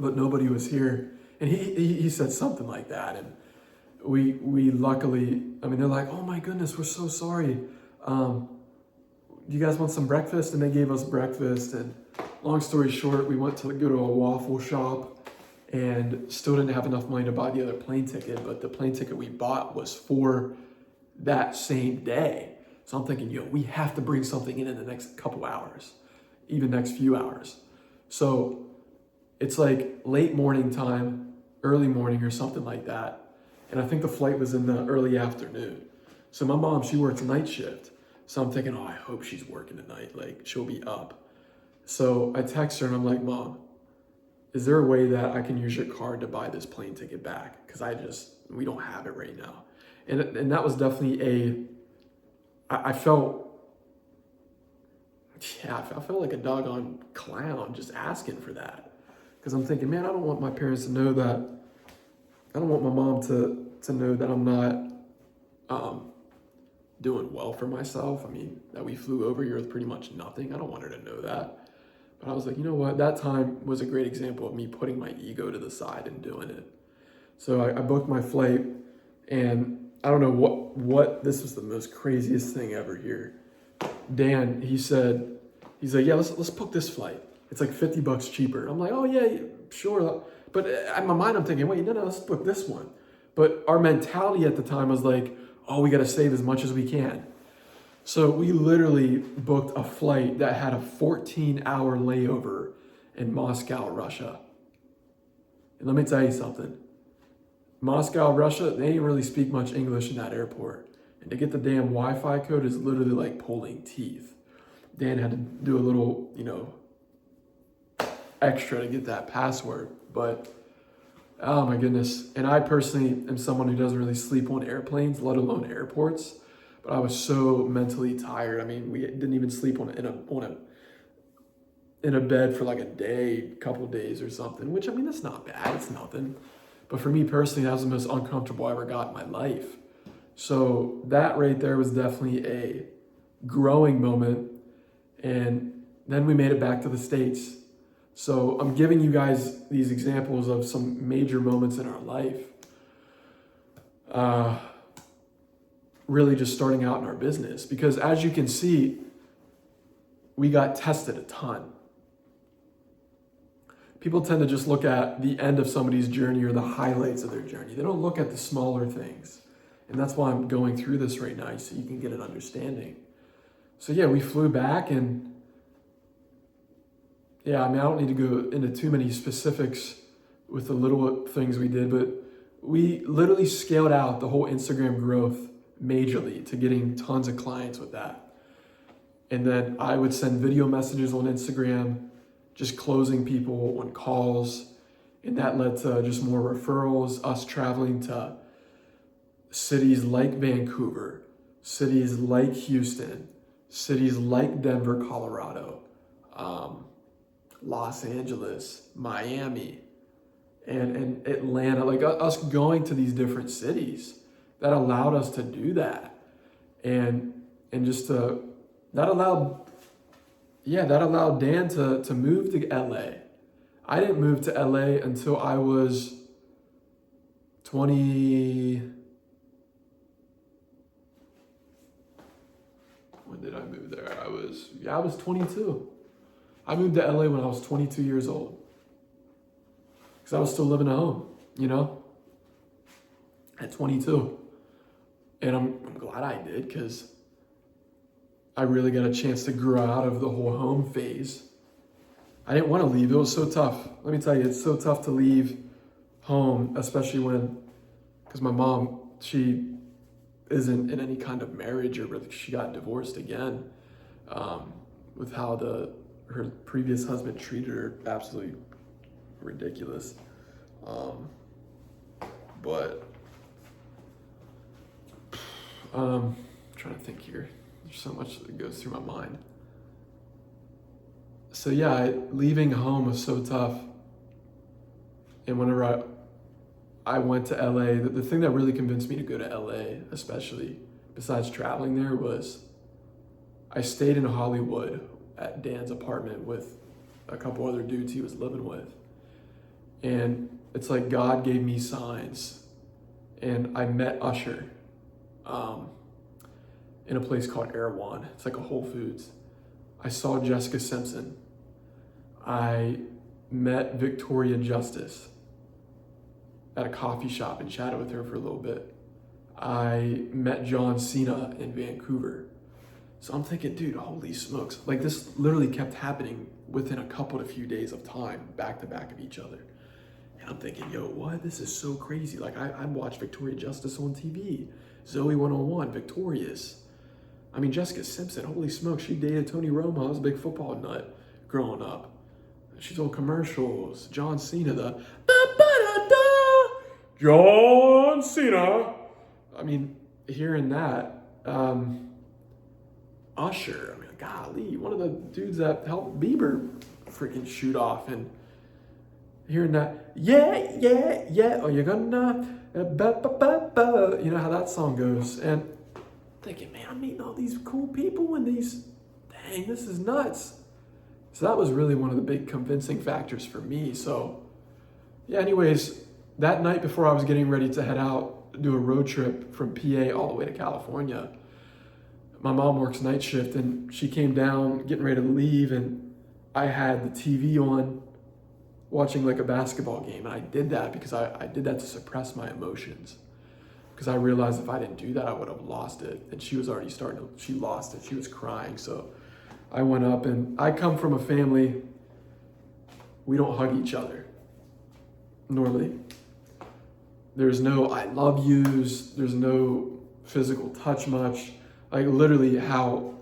but nobody was here. And he said something like that. And we luckily, they're like, oh my goodness, we're so sorry. You guys want some breakfast? And they gave us breakfast. And long story short, we went to go to a waffle shop and still didn't have enough money to buy the other plane ticket. But the plane ticket we bought was for that same day. So I'm thinking, we have to bring something in the next couple hours, even next few hours. So it's like late morning time, early morning or something like that. And I think the flight was in the early afternoon. So my mom, she works night shift. So I'm thinking, I hope she's working tonight. Like, she'll be up. So I text her and I'm like, Mom, is there a way that I can use your card to buy this plane ticket back? Because we don't have it right now. And that was definitely I felt like a doggone clown just asking for that. Because I'm thinking, man, I don't want my parents to know that. I don't want my mom to know that I'm not doing well for myself. That we flew over here with pretty much nothing. I don't want her to know that. But I was like, you know what? That time was a great example of me putting my ego to the side and doing it. So I booked my flight, and I don't know what this was the most craziest thing ever here. Dan, he's like, yeah, let's book this flight. It's like $50 cheaper. I'm like, oh yeah, sure. But in my mind, I'm thinking, wait, no, let's book this one. But our mentality at the time was like, oh, we got to save as much as we can. So we literally booked a flight that had a 14-hour layover in Moscow, Russia. And let me tell you something. Moscow, Russia, they didn't really speak much English in that airport. And to get the damn Wi-Fi code is literally like pulling teeth. Dan had to do a little, extra to get that password. But, oh my goodness. And I personally am someone who doesn't really sleep on airplanes, let alone airports. But I was so mentally tired. I mean, we didn't even sleep in a bed for like a day, couple of days or something, which, I mean, that's not bad. It's nothing. But for me personally, that was the most uncomfortable I ever got in my life. So that right there was definitely a growing moment. And then we made it back to the States. So I'm giving you guys these examples of some major moments in our life. Really just starting out in our business. Because as you can see, we got tested a ton. People tend to just look at the end of somebody's journey or the highlights of their journey. They don't look at the smaller things. And that's why I'm going through this right now, so you can get an understanding. So yeah, we flew back, and yeah, I mean, I don't need to go into too many specifics with the little things we did, but we literally scaled out the whole Instagram growth majorly to getting tons of clients with that. And then I would send video messages on Instagram, just closing people on calls. And that led to just more referrals, us traveling to cities like Vancouver, cities like Houston, cities like Denver, Colorado, Los Angeles, Miami, and Atlanta, like us going to these different cities that allowed us to do that. And just that allowed Dan to move to LA. I didn't move to LA until I was 20. When did I move there? I was 22. I moved to LA when I was 22 years old. Because I was still living at home, at 22. And I'm glad I did, because I really got a chance to grow out of the whole home phase. I didn't want to leave. It was so tough. Let me tell you, it's so tough to leave home, especially because my mom, she isn't in any kind of marriage, or really, she got divorced again, with how her previous husband treated her. Absolutely ridiculous. But trying to think here. There's so much that goes through my mind. So yeah, leaving home was so tough. And whenever I went to LA, the thing that really convinced me to go to LA, especially besides traveling there, was I stayed in Hollywood at Dan's apartment with a couple other dudes he was living with. And it's like God gave me signs. And I met Usher in a place called Erewhon. It's like a Whole Foods. I saw Jessica Simpson. I met Victoria Justice at a coffee shop and chatted with her for a little bit. I met John Cena in Vancouver. So I'm thinking, dude, holy smokes. Like, this literally kept happening within a couple to few days of time, back to back of each other. And I'm thinking, yo, what? This is so crazy. Like, I watched Victoria Justice on TV. Zoe 101, Victorious. I mean, Jessica Simpson, holy smokes, she dated Tony Romo. I was a big football nut growing up. She's on commercials. John Cena, John Cena. I mean, hearing that, Usher, I mean, golly, one of the dudes that helped Bieber freaking shoot off, and hearing that, yeah, oh, you're gonna, you know how that song goes, and thinking, man, I'm meeting all these cool people and dang, this is nuts. So that was really one of the big convincing factors for me. So yeah, anyways, that night before I was getting ready to head out, do a road trip from PA all the way to California, my mom works night shift and she came down getting ready to leave, and I had the TV on watching like a basketball game. And I did that because I did that to suppress my emotions, because I realized if I didn't do that, I would have lost it. And she was already she lost it. She was crying. So I went up, and I come from a family, we don't hug each other normally. There's no I love yous, there's no physical touch much. Like literally how,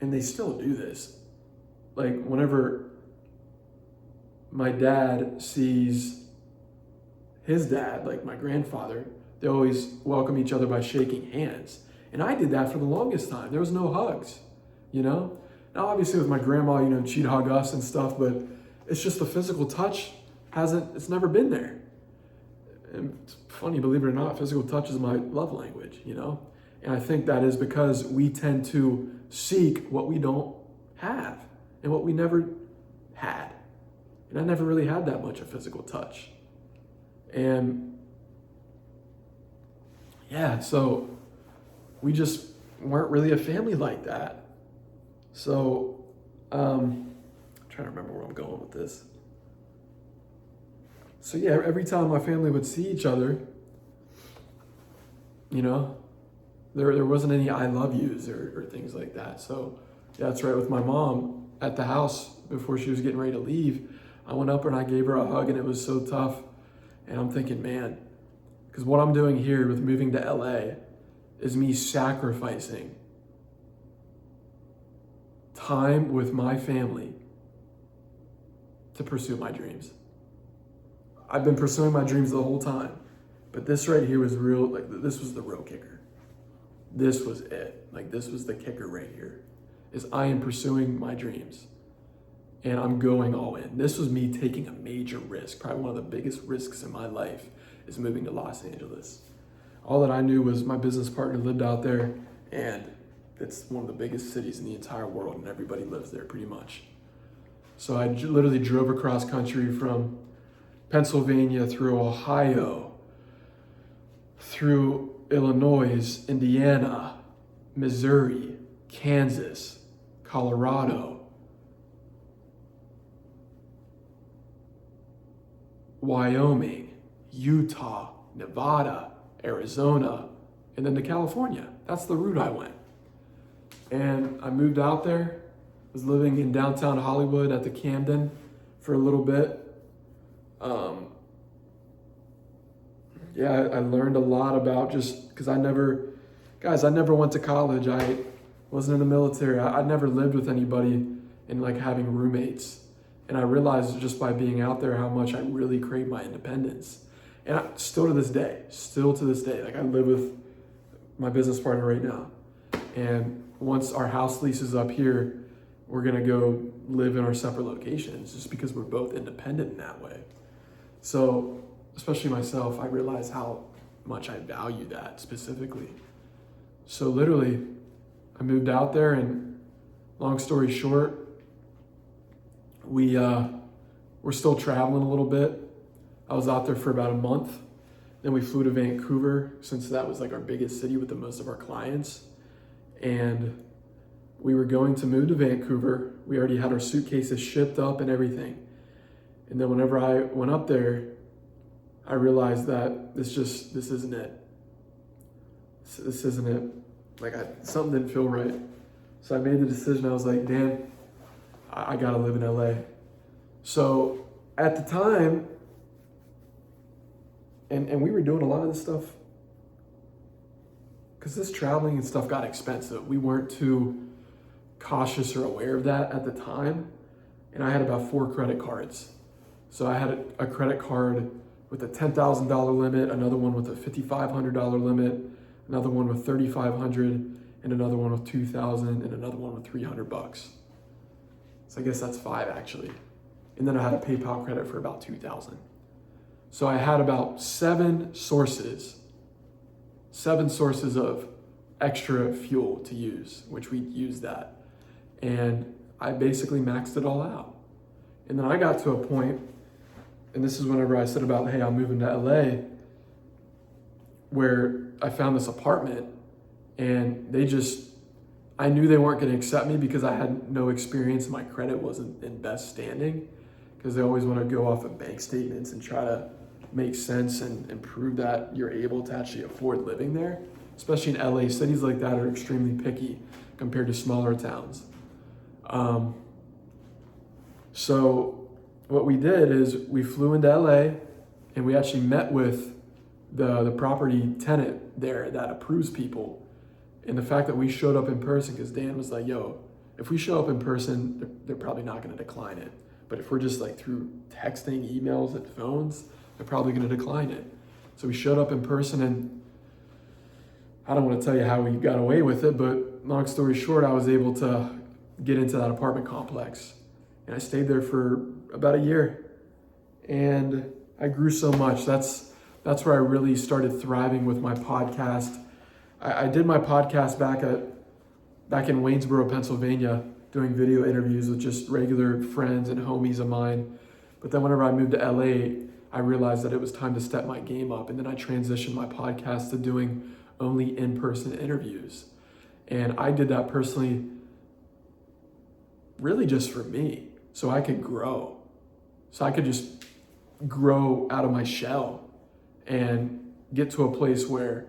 and they still do this. Like whenever my dad sees his dad, like my grandfather, they always welcome each other by shaking hands. And I did that for the longest time. There was no hugs, you know? Now obviously with my grandma, you know, she'd hug us and stuff, but it's just the physical touch it's never been there. And it's funny, believe it or not, physical touch is my love language, you know? And I think that is because we tend to seek what we don't have and what we never had. And I never really had that much of physical touch. And yeah, so we just weren't really a family like that. So I'm trying to remember where I'm going with this. So yeah, every time my family would see each other, you know, there wasn't any I love yous or things like that. So yeah, that's right. With my mom at the house before she was getting ready to leave, I went up and I gave her a hug, and it was so tough. And I'm thinking, man, because what I'm doing here with moving to LA is me sacrificing time with my family to pursue my dreams. I've been pursuing my dreams the whole time, but this right here was real, like this was the real kicker. This was it. Like this was the kicker right here, is I am pursuing my dreams and I'm going all in. This was me taking a major risk. Probably one of the biggest risks in my life is moving to Los Angeles. All that I knew was my business partner lived out there, and it's one of the biggest cities in the entire world, and everybody lives there pretty much. So I literally drove across country from Pennsylvania through Ohio, through Illinois, Indiana, Missouri, Kansas, Colorado, Wyoming, Utah, Nevada, Arizona, and then to California. That's the route I went. And I moved out there, was living in downtown Hollywood at the Camden for a little bit. I learned a lot about, just because I never went to college. I wasn't in the military. I never lived with anybody and like having roommates. And I realized just by being out there how much I really crave my independence. And still to this day, like I live with my business partner right now. And once our house lease is up here, we're gonna go live in our separate locations just because we're both independent in that way. So, especially myself, I realize how much I value that specifically. So literally, I moved out there, and long story short, we're still traveling a little bit. I was out there for about a month. Then we flew to Vancouver, since that was like our biggest city with the most of our clients. And we were going to move to Vancouver. We already had our suitcases shipped up and everything. And then whenever I went up there, I realized that this isn't it. This isn't it. Like something didn't feel right. So I made the decision. I was like, damn, I gotta live in LA. So at the time, and we were doing a lot of this stuff, because this traveling and stuff got expensive. We weren't too cautious or aware of that at the time. And I had about 4 credit cards. So I had a credit card with a $10,000 limit, another one with a $5,500 limit, another one with $3,500, and another one with $2,000, and another one with $300. So I guess that's 5 actually. And then I had a PayPal credit for about $2,000. So I had about 7 sources of extra fuel to use, which we used that. And I basically maxed it all out. And then I got to a point, and this is whenever I said about, hey, I'm moving to LA, where I found this apartment, and I knew they weren't going to accept me because I had no experience and my credit wasn't in best standing, because they always want to go off of bank statements and try to make sense and prove that you're able to actually afford living there. Especially in LA, cities like that are extremely picky compared to smaller towns. So what we did is we flew into LA, and we actually met with the property tenant there that approves people. And the fact that we showed up in person, because Dan was like, yo, if we show up in person, they're probably not going to decline it. But if we're just like through texting, emails, and phones, they're probably going to decline it. So we showed up in person, and I don't want to tell you how we got away with it, but long story short, I was able to get into that apartment complex. And I stayed there for about a year. And I grew so much. That's where I really started thriving with my podcast. I did my podcast back in Waynesboro, Pennsylvania, doing video interviews with just regular friends and homies of mine. But then whenever I moved to LA, I realized that it was time to step my game up. And then I transitioned my podcast to doing only in-person interviews. And I did that personally, really just for me, so I could grow. So I could just grow out of my shell and get to a place where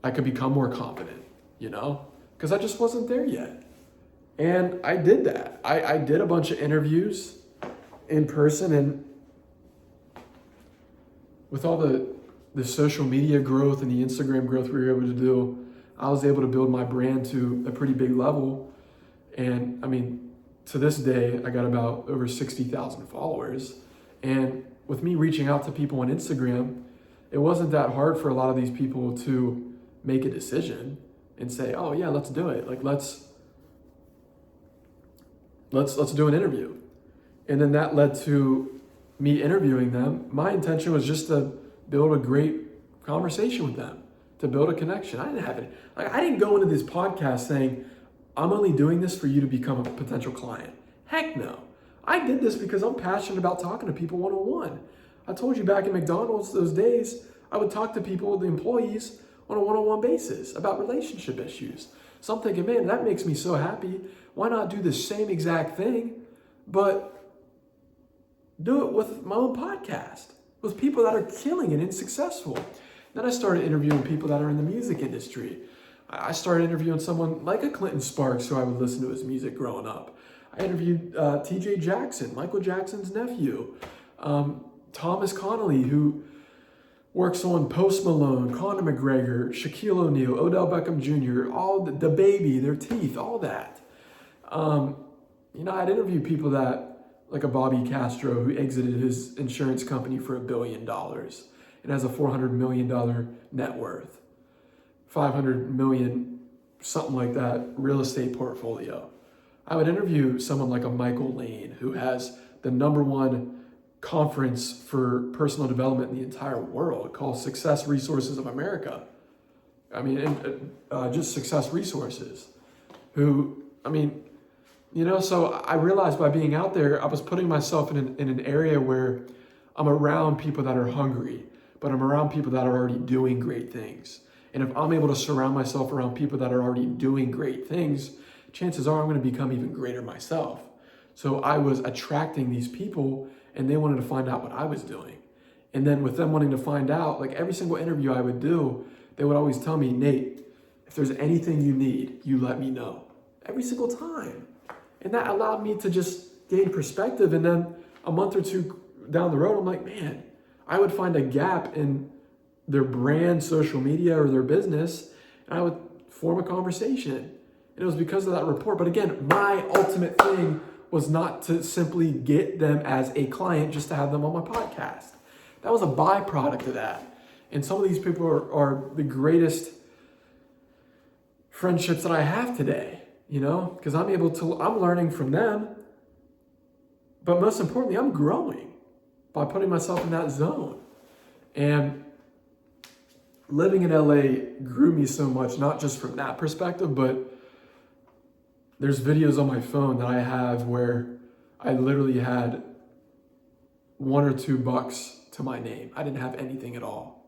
I could become more confident, because I just wasn't there yet. And I did that. I did a bunch of interviews in person, and with all the social media growth and the Instagram growth we were able to do, I was able to build my brand to a pretty big level. And I mean, to this day, I got about over 60,000 followers. And with me reaching out to people on Instagram, it wasn't that hard for a lot of these people to make a decision and say, oh yeah, let's do it. Like, let's do an interview. And then that led to me interviewing them. My intention was just to build a great conversation with them, to build a connection. I didn't go into this podcast saying, I'm only doing this for you to become a potential client. Heck no. I did this because I'm passionate about talking to people one-on-one. I told you back in McDonald's those days, I would talk to people, the employees, on a one-on-one basis about relationship issues. So I'm thinking, man, that makes me so happy. Why not do the same exact thing, but do it with my own podcast, with people that are killing it and successful? Then I started interviewing people that are in the music industry. I started interviewing someone like a Clinton Sparks, who I would listen to his music growing up. I interviewed T.J. Jackson, Michael Jackson's nephew, Thomas Connolly, who works on Post Malone, Conor McGregor, Shaquille O'Neal, Odell Beckham Jr., all the baby, their teeth, all that. I'd interview people like a Bobby Castro, who exited his insurance company for $1 billion and has a $400 million net worth, 500 million, something like that, real estate portfolio. I would interview someone like a Michael Lane, who has the #1 conference for personal development in the entire world, called Success Resources of America. Just Success Resources, so I realized by being out there, I was putting myself in an area where I'm around people that are hungry, but I'm around people that are already doing great things. And if I'm able to surround myself around people that are already doing great things, chances are I'm going to become even greater myself. So I was attracting these people, and they wanted to find out what I was doing. And then with them wanting to find out, like every single interview I would do, they would always tell me, Nate, if there's anything you need, you let me know. Every single time. And that allowed me to just gain perspective. And then a month or two down the road, I'm like, man, I would find a gap in their brand, social media, or their business, and I would form a conversation. And it was because of that rapport. But again, my ultimate thing was not to simply get them as a client just to have them on my podcast. That was a byproduct of that. And some of these people are the greatest friendships that I have today, because I'm learning from them. But most importantly, I'm growing by putting myself in that zone. And living in LA grew me so much, not just from that perspective, but there's videos on my phone that I have where I literally had $1 or $2 to my name. I didn't have anything at all.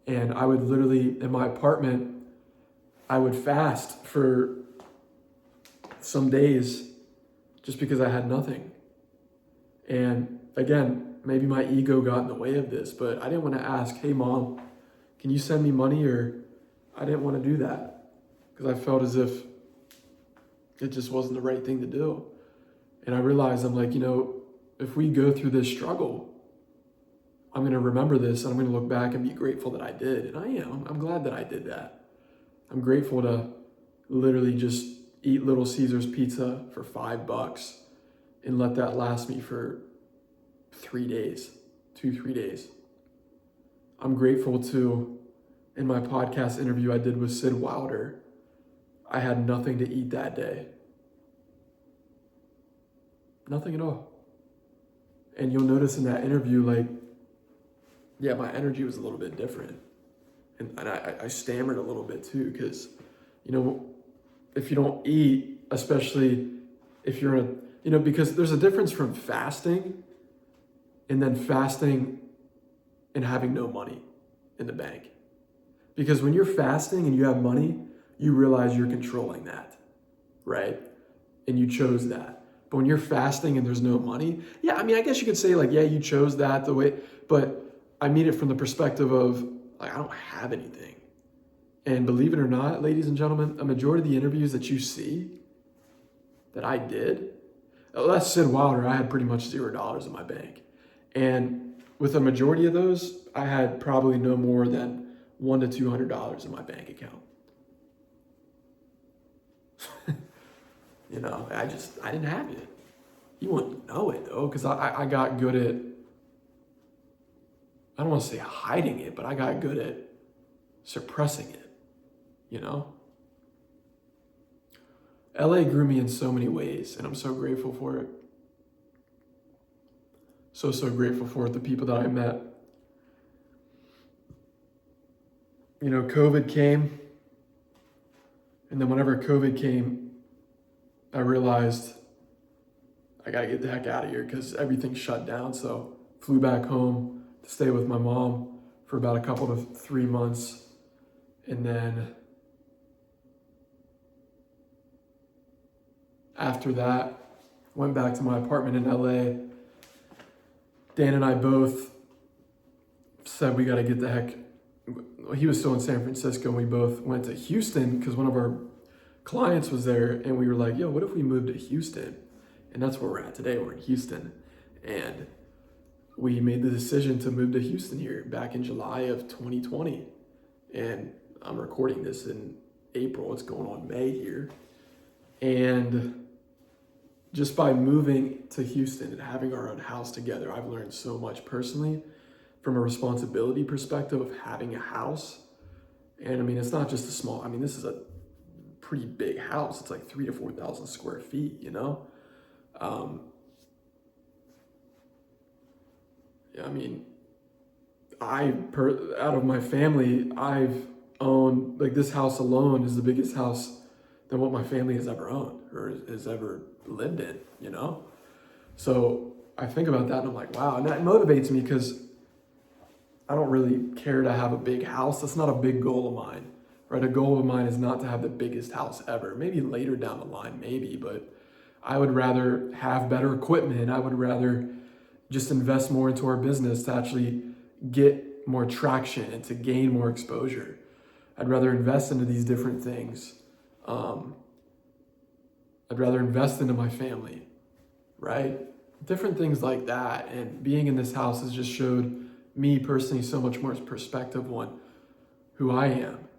And I would literally, in my apartment, I would fast for some days just because I had nothing. And again, maybe my ego got in the way of this, but I didn't want to ask, hey mom, can you send me money? Or I didn't want to do that because I felt as if it just wasn't the right thing to do. And I realized, I'm like, if we go through this struggle, I'm going to remember this and I'm going to look back and be grateful that I did. And I am. I'm glad that I did that. I'm grateful to literally just eat Little Caesars pizza for $5 and let that last me for 3 days, 2-3 days. I'm grateful to, in my podcast interview I did with Sid Wilder, I had nothing to eat that day. Nothing at all. And you'll notice in that interview, my energy was a little bit different. And I stammered a little bit too, because, if you don't eat, especially if you're because there's a difference from fasting and then fasting and having no money in the bank. Because when you're fasting and you have money, you realize you're controlling that, right? And you chose that. But when you're fasting and there's no money, I guess you could say you chose that the way, but I mean it from the perspective of I don't have anything. And believe it or not, ladies and gentlemen, a majority of the interviews that you see that I did, that's Sid Wilder, I had pretty much $0 in my bank. And with a majority of those, I had probably no more than $100 to $200 in my bank account. I didn't have it. You wouldn't know it though, because I got good at, I don't want to say hiding it, but I got good at suppressing it, LA grew me in so many ways, and I'm so grateful for it. So grateful for it, the people that I met. COVID came, and then whenever COVID came, I realized I gotta get the heck out of here because everything shut down. So flew back home to stay with my mom for about a couple to 3 months. And then after that, went back to my apartment in LA. Dan and I both said we gotta get the heck, he was still in San Francisco, and we both went to Houston because one of our clients was there, and we were like, yo, what if we moved to Houston? And that's where we're at today. We're in Houston. And we made the decision to move to Houston here back in July of 2020. And I'm recording this in April. It's going on May here. And just by moving to Houston and having our own house together, I've learned so much personally from a responsibility perspective of having a house. And it's not just a small, this is a pretty big house. It's like 3,000 to 4,000 square feet, out of my family, I've owned, this house alone is the biggest house than what my family has ever owned or has ever lived in, So I think about that and I'm like, wow. And that motivates me because I don't really care to have a big house. That's not a big goal of mine, right? A goal of mine is not to have the biggest house ever. Maybe later down the line, maybe, but I would rather have better equipment. I would rather just invest more into our business to actually get more traction and to gain more exposure. I'd rather invest into these different things. I'd rather invest into my family, right? Different things like that. And being in this house has just showed me personally so much more perspective on who I am.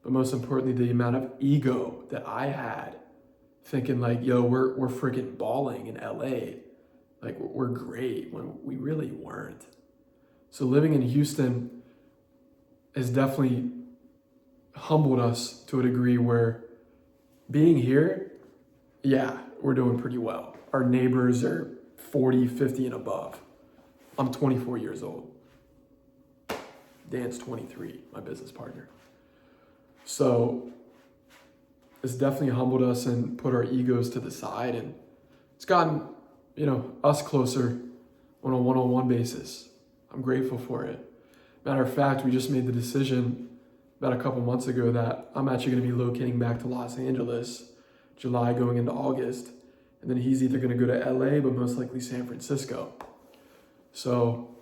But most importantly, the amount of ego that I had thinking yo, we're freaking balling in LA. We're great when we really weren't. So living in Houston has definitely humbled us to a degree where being here, we're doing pretty well. Our neighbors are 40, 50 and above. I'm 24 years old. Dan's 23, my business partner. So it's definitely humbled us and put our egos to the side, and it's gotten, us closer on a one-on-one basis. I'm grateful for it. Matter of fact, we just made the decision about a couple months ago that I'm actually going to be locating back to Los Angeles, July going into August, and then he's either going to go to LA, but most likely San Francisco. So,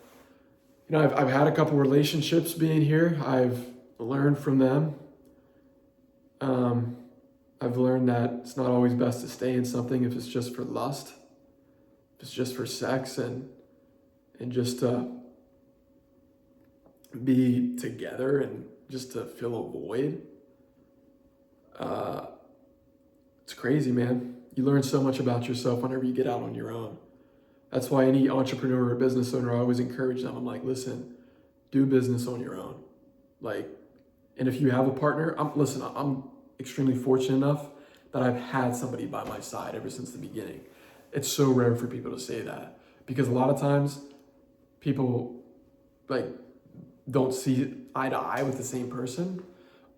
I've had a couple relationships being here. I've learned from them. I've learned that it's not always best to stay in something if it's just for lust, if it's just for sex, and just to be together and just to fill a void. It's crazy, man. You learn so much about yourself whenever you get out on your own. That's why any entrepreneur or business owner, I always encourage them. I'm like, listen, do business on your own. And if you have a partner, I'm extremely fortunate enough that I've had somebody by my side ever since the beginning. It's so rare for people to say that, because a lot of times people don't see eye to eye with the same person,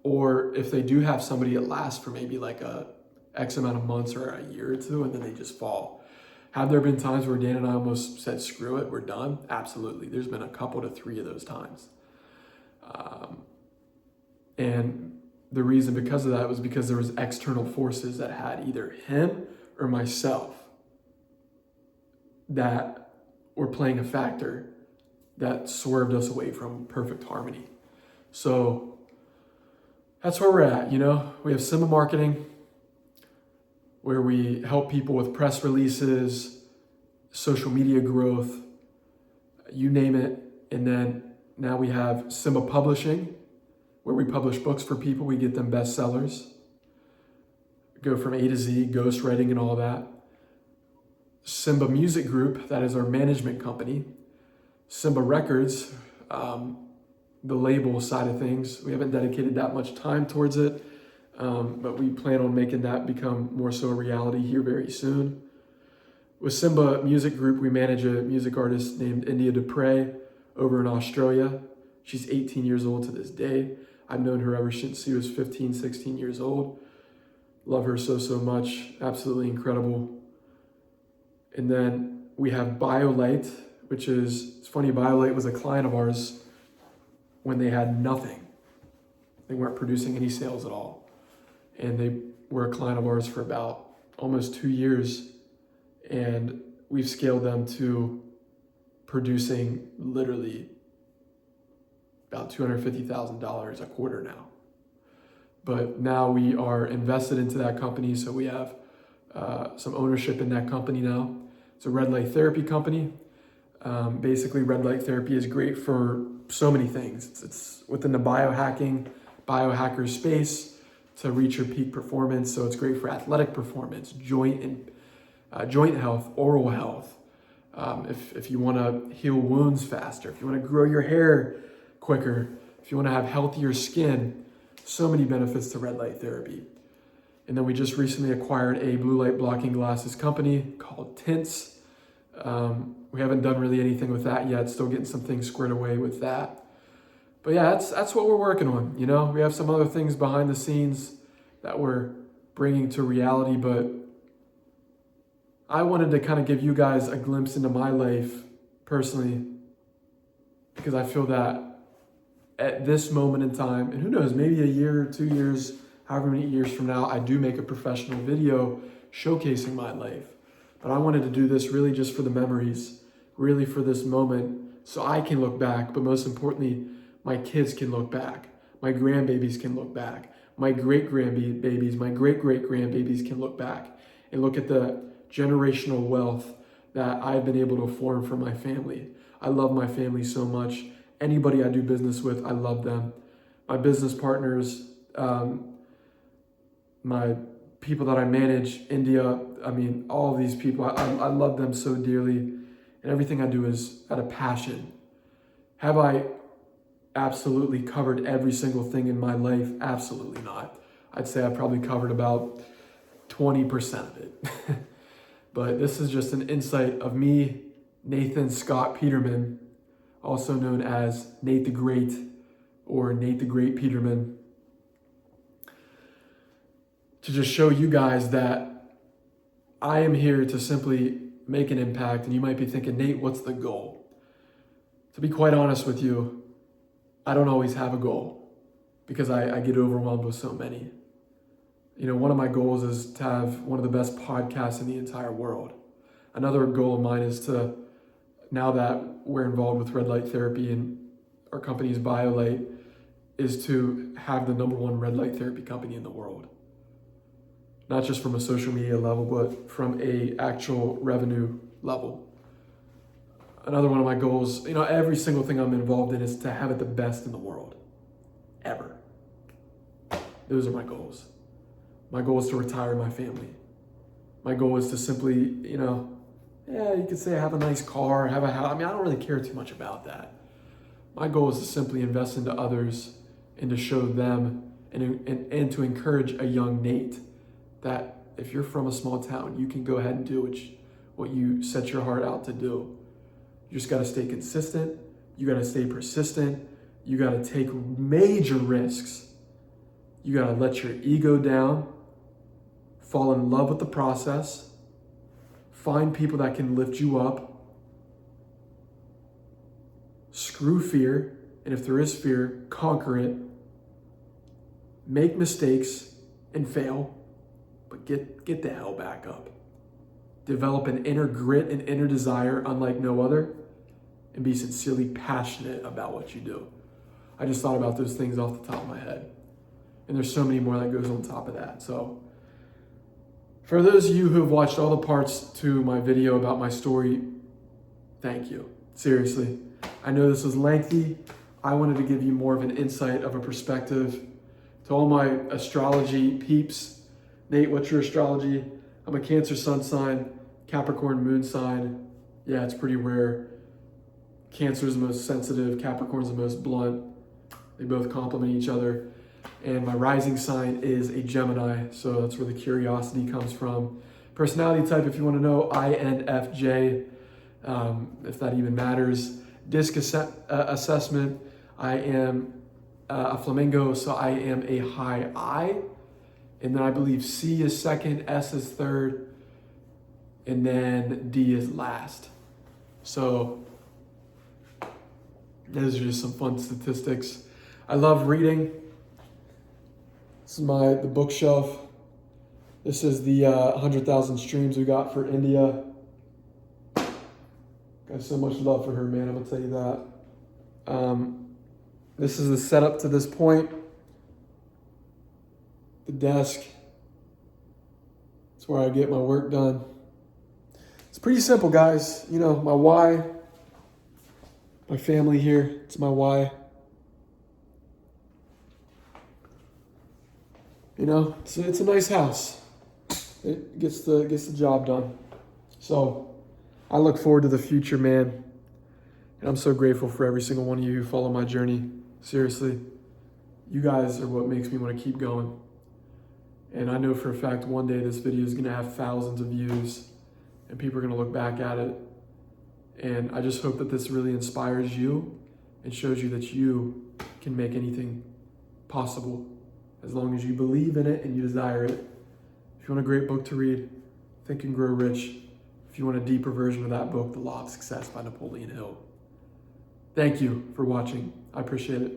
or if they do have somebody, it lasts for maybe a X amount of months or a year or two, and then they just fall. Have there been times where Dan and I almost said, screw it, we're done? Absolutely. There's been a couple to 3 of those times. And the reason because of that was because there was external forces that had either him or myself that were playing a factor that swerved us away from perfect harmony. So that's where we're at. We have Simba Marketing, where we help people with press releases, social media growth, you name it. And then now we have Simba Publishing, where we publish books for people. We get them bestsellers, go from A to Z, ghostwriting and all that. Simba Music Group, that is our management company. Simba Records, the label side of things. We haven't dedicated that much time towards it, but we plan on making that become more so a reality here very soon. With Simba Music Group, we manage a music artist named India Dupre over in Australia. She's 18 years old to this day. I've known her ever since she was 15, 16 years old. Love her so much. Absolutely incredible. And then we have BioLite, which is, it's funny, BioLite was a client of ours when they had nothing. They weren't producing any sales at all. And they were a client of ours for about almost 2 years. And we've scaled them to producing literally about $250,000 a quarter now. But now we are invested into that company, so we have some ownership in that company now. It's a red light therapy company. Basically, red light therapy is great for so many things. It's within the biohacker space to reach your peak performance. So it's great for athletic performance, joint health, oral health. If you want to heal wounds faster, if you want to grow your hair quicker, if you want to have healthier skin, so many benefits to red light therapy. And then we just recently acquired a blue light blocking glasses company called Tints. We haven't done really anything with that yet, still getting some things squared away with that. But yeah, that's what we're working on. We have some other things behind the scenes that we're bringing to reality, but I wanted to kind of give you guys a glimpse into my life personally, because I feel that at this moment in time, and who knows, maybe a year or 2 years, however many years from now, I do make a professional video showcasing my life. But I wanted to do this really just for the memories, really for this moment, so I can look back, but most importantly, my kids can look back, my grandbabies can look back, my great-grandbabies, my great-great-grandbabies can look back and look at the generational wealth that I've been able to form for my family. I love my family so much. Anybody I do business with, I love them. My business partners, my people that I manage, India, all of these people, I love them so dearly. And everything I do is out of passion. Have I absolutely covered every single thing in my life? Absolutely not. I'd say I probably covered about 20% of it. But this is just an insight of me, Nathan Scott Peterman, also known as Nate the Great or Nate the Great Peterman. to just show you guys that I am here to simply make an impact. And you might be thinking, Nate, what's the goal? To be quite honest with you, I don't always have a goal because I get overwhelmed with so many. You know, one of my goals is to have one of the best podcasts in the entire world. Another goal of mine is to, now that we're involved with red light therapy and our company is BioLight, is to have the #1 red light therapy company in the world. Not just from a social media level, but from a actual revenue level. Another one of my goals, you know, every single thing I'm involved in is to have it the best in the world, ever. Those are my goals. My goal is to retire my family. My goal is to simply, you know, yeah, you could say have a nice car, have a house. I mean, I don't really care too much about that. My goal is to simply invest into others and to show them and to encourage a young Nate that if you're from a small town, you can go ahead and do what you set your heart out to do. You just got to stay consistent. You got to stay persistent. You got to take major risks. You got to let your ego down, fall in love with the process, find people that can lift you up, screw fear, and if there is fear, conquer it, make mistakes and fail, but get the hell back up. Develop an inner grit and inner desire unlike no other, and be sincerely passionate about what you do. I just thought about those things off the top of my head. And there's so many more that goes on top of that. So for those of you who have watched all the parts to my video about my story, thank you. Seriously. I know this was lengthy. I wanted to give you more of an insight of a perspective. To all my astrology peeps, Nate, what's your astrology? I'm a Cancer sun sign, Capricorn moon sign. Yeah, it's pretty rare. Cancer is the most sensitive, Capricorn is the most blunt. They both complement each other. And my rising sign is a Gemini, so that's where the curiosity comes from. Personality type, if you want to know, INFJ, if that even matters. Disc assessment, I am a flamingo, so I am a high I. And then I believe C is second, S is third, and then D is last. So those are just some fun statistics. I love reading. This is the bookshelf. This is the 100,000 streams we got for India. Got so much love for her, man, I'm gonna tell you that. This is the setup to this point. The desk. It's where I get my work done. It's pretty simple, guys. You know, my why. My family here, it's my why. You know, it's a nice house. It gets the job done. So I look forward to the future, man. And I'm so grateful for every single one of you who follow my journey. Seriously, you guys are what makes me want to keep going. And I know for a fact one day this video is going to have thousands of views and people are going to look back at it. And I just hope that this really inspires you and shows you that you can make anything possible as long as you believe in it and you desire it. If you want a great book to read, Think and Grow Rich. If you want a deeper version of that book, The Law of Success by Napoleon Hill. Thank you for watching. I appreciate it.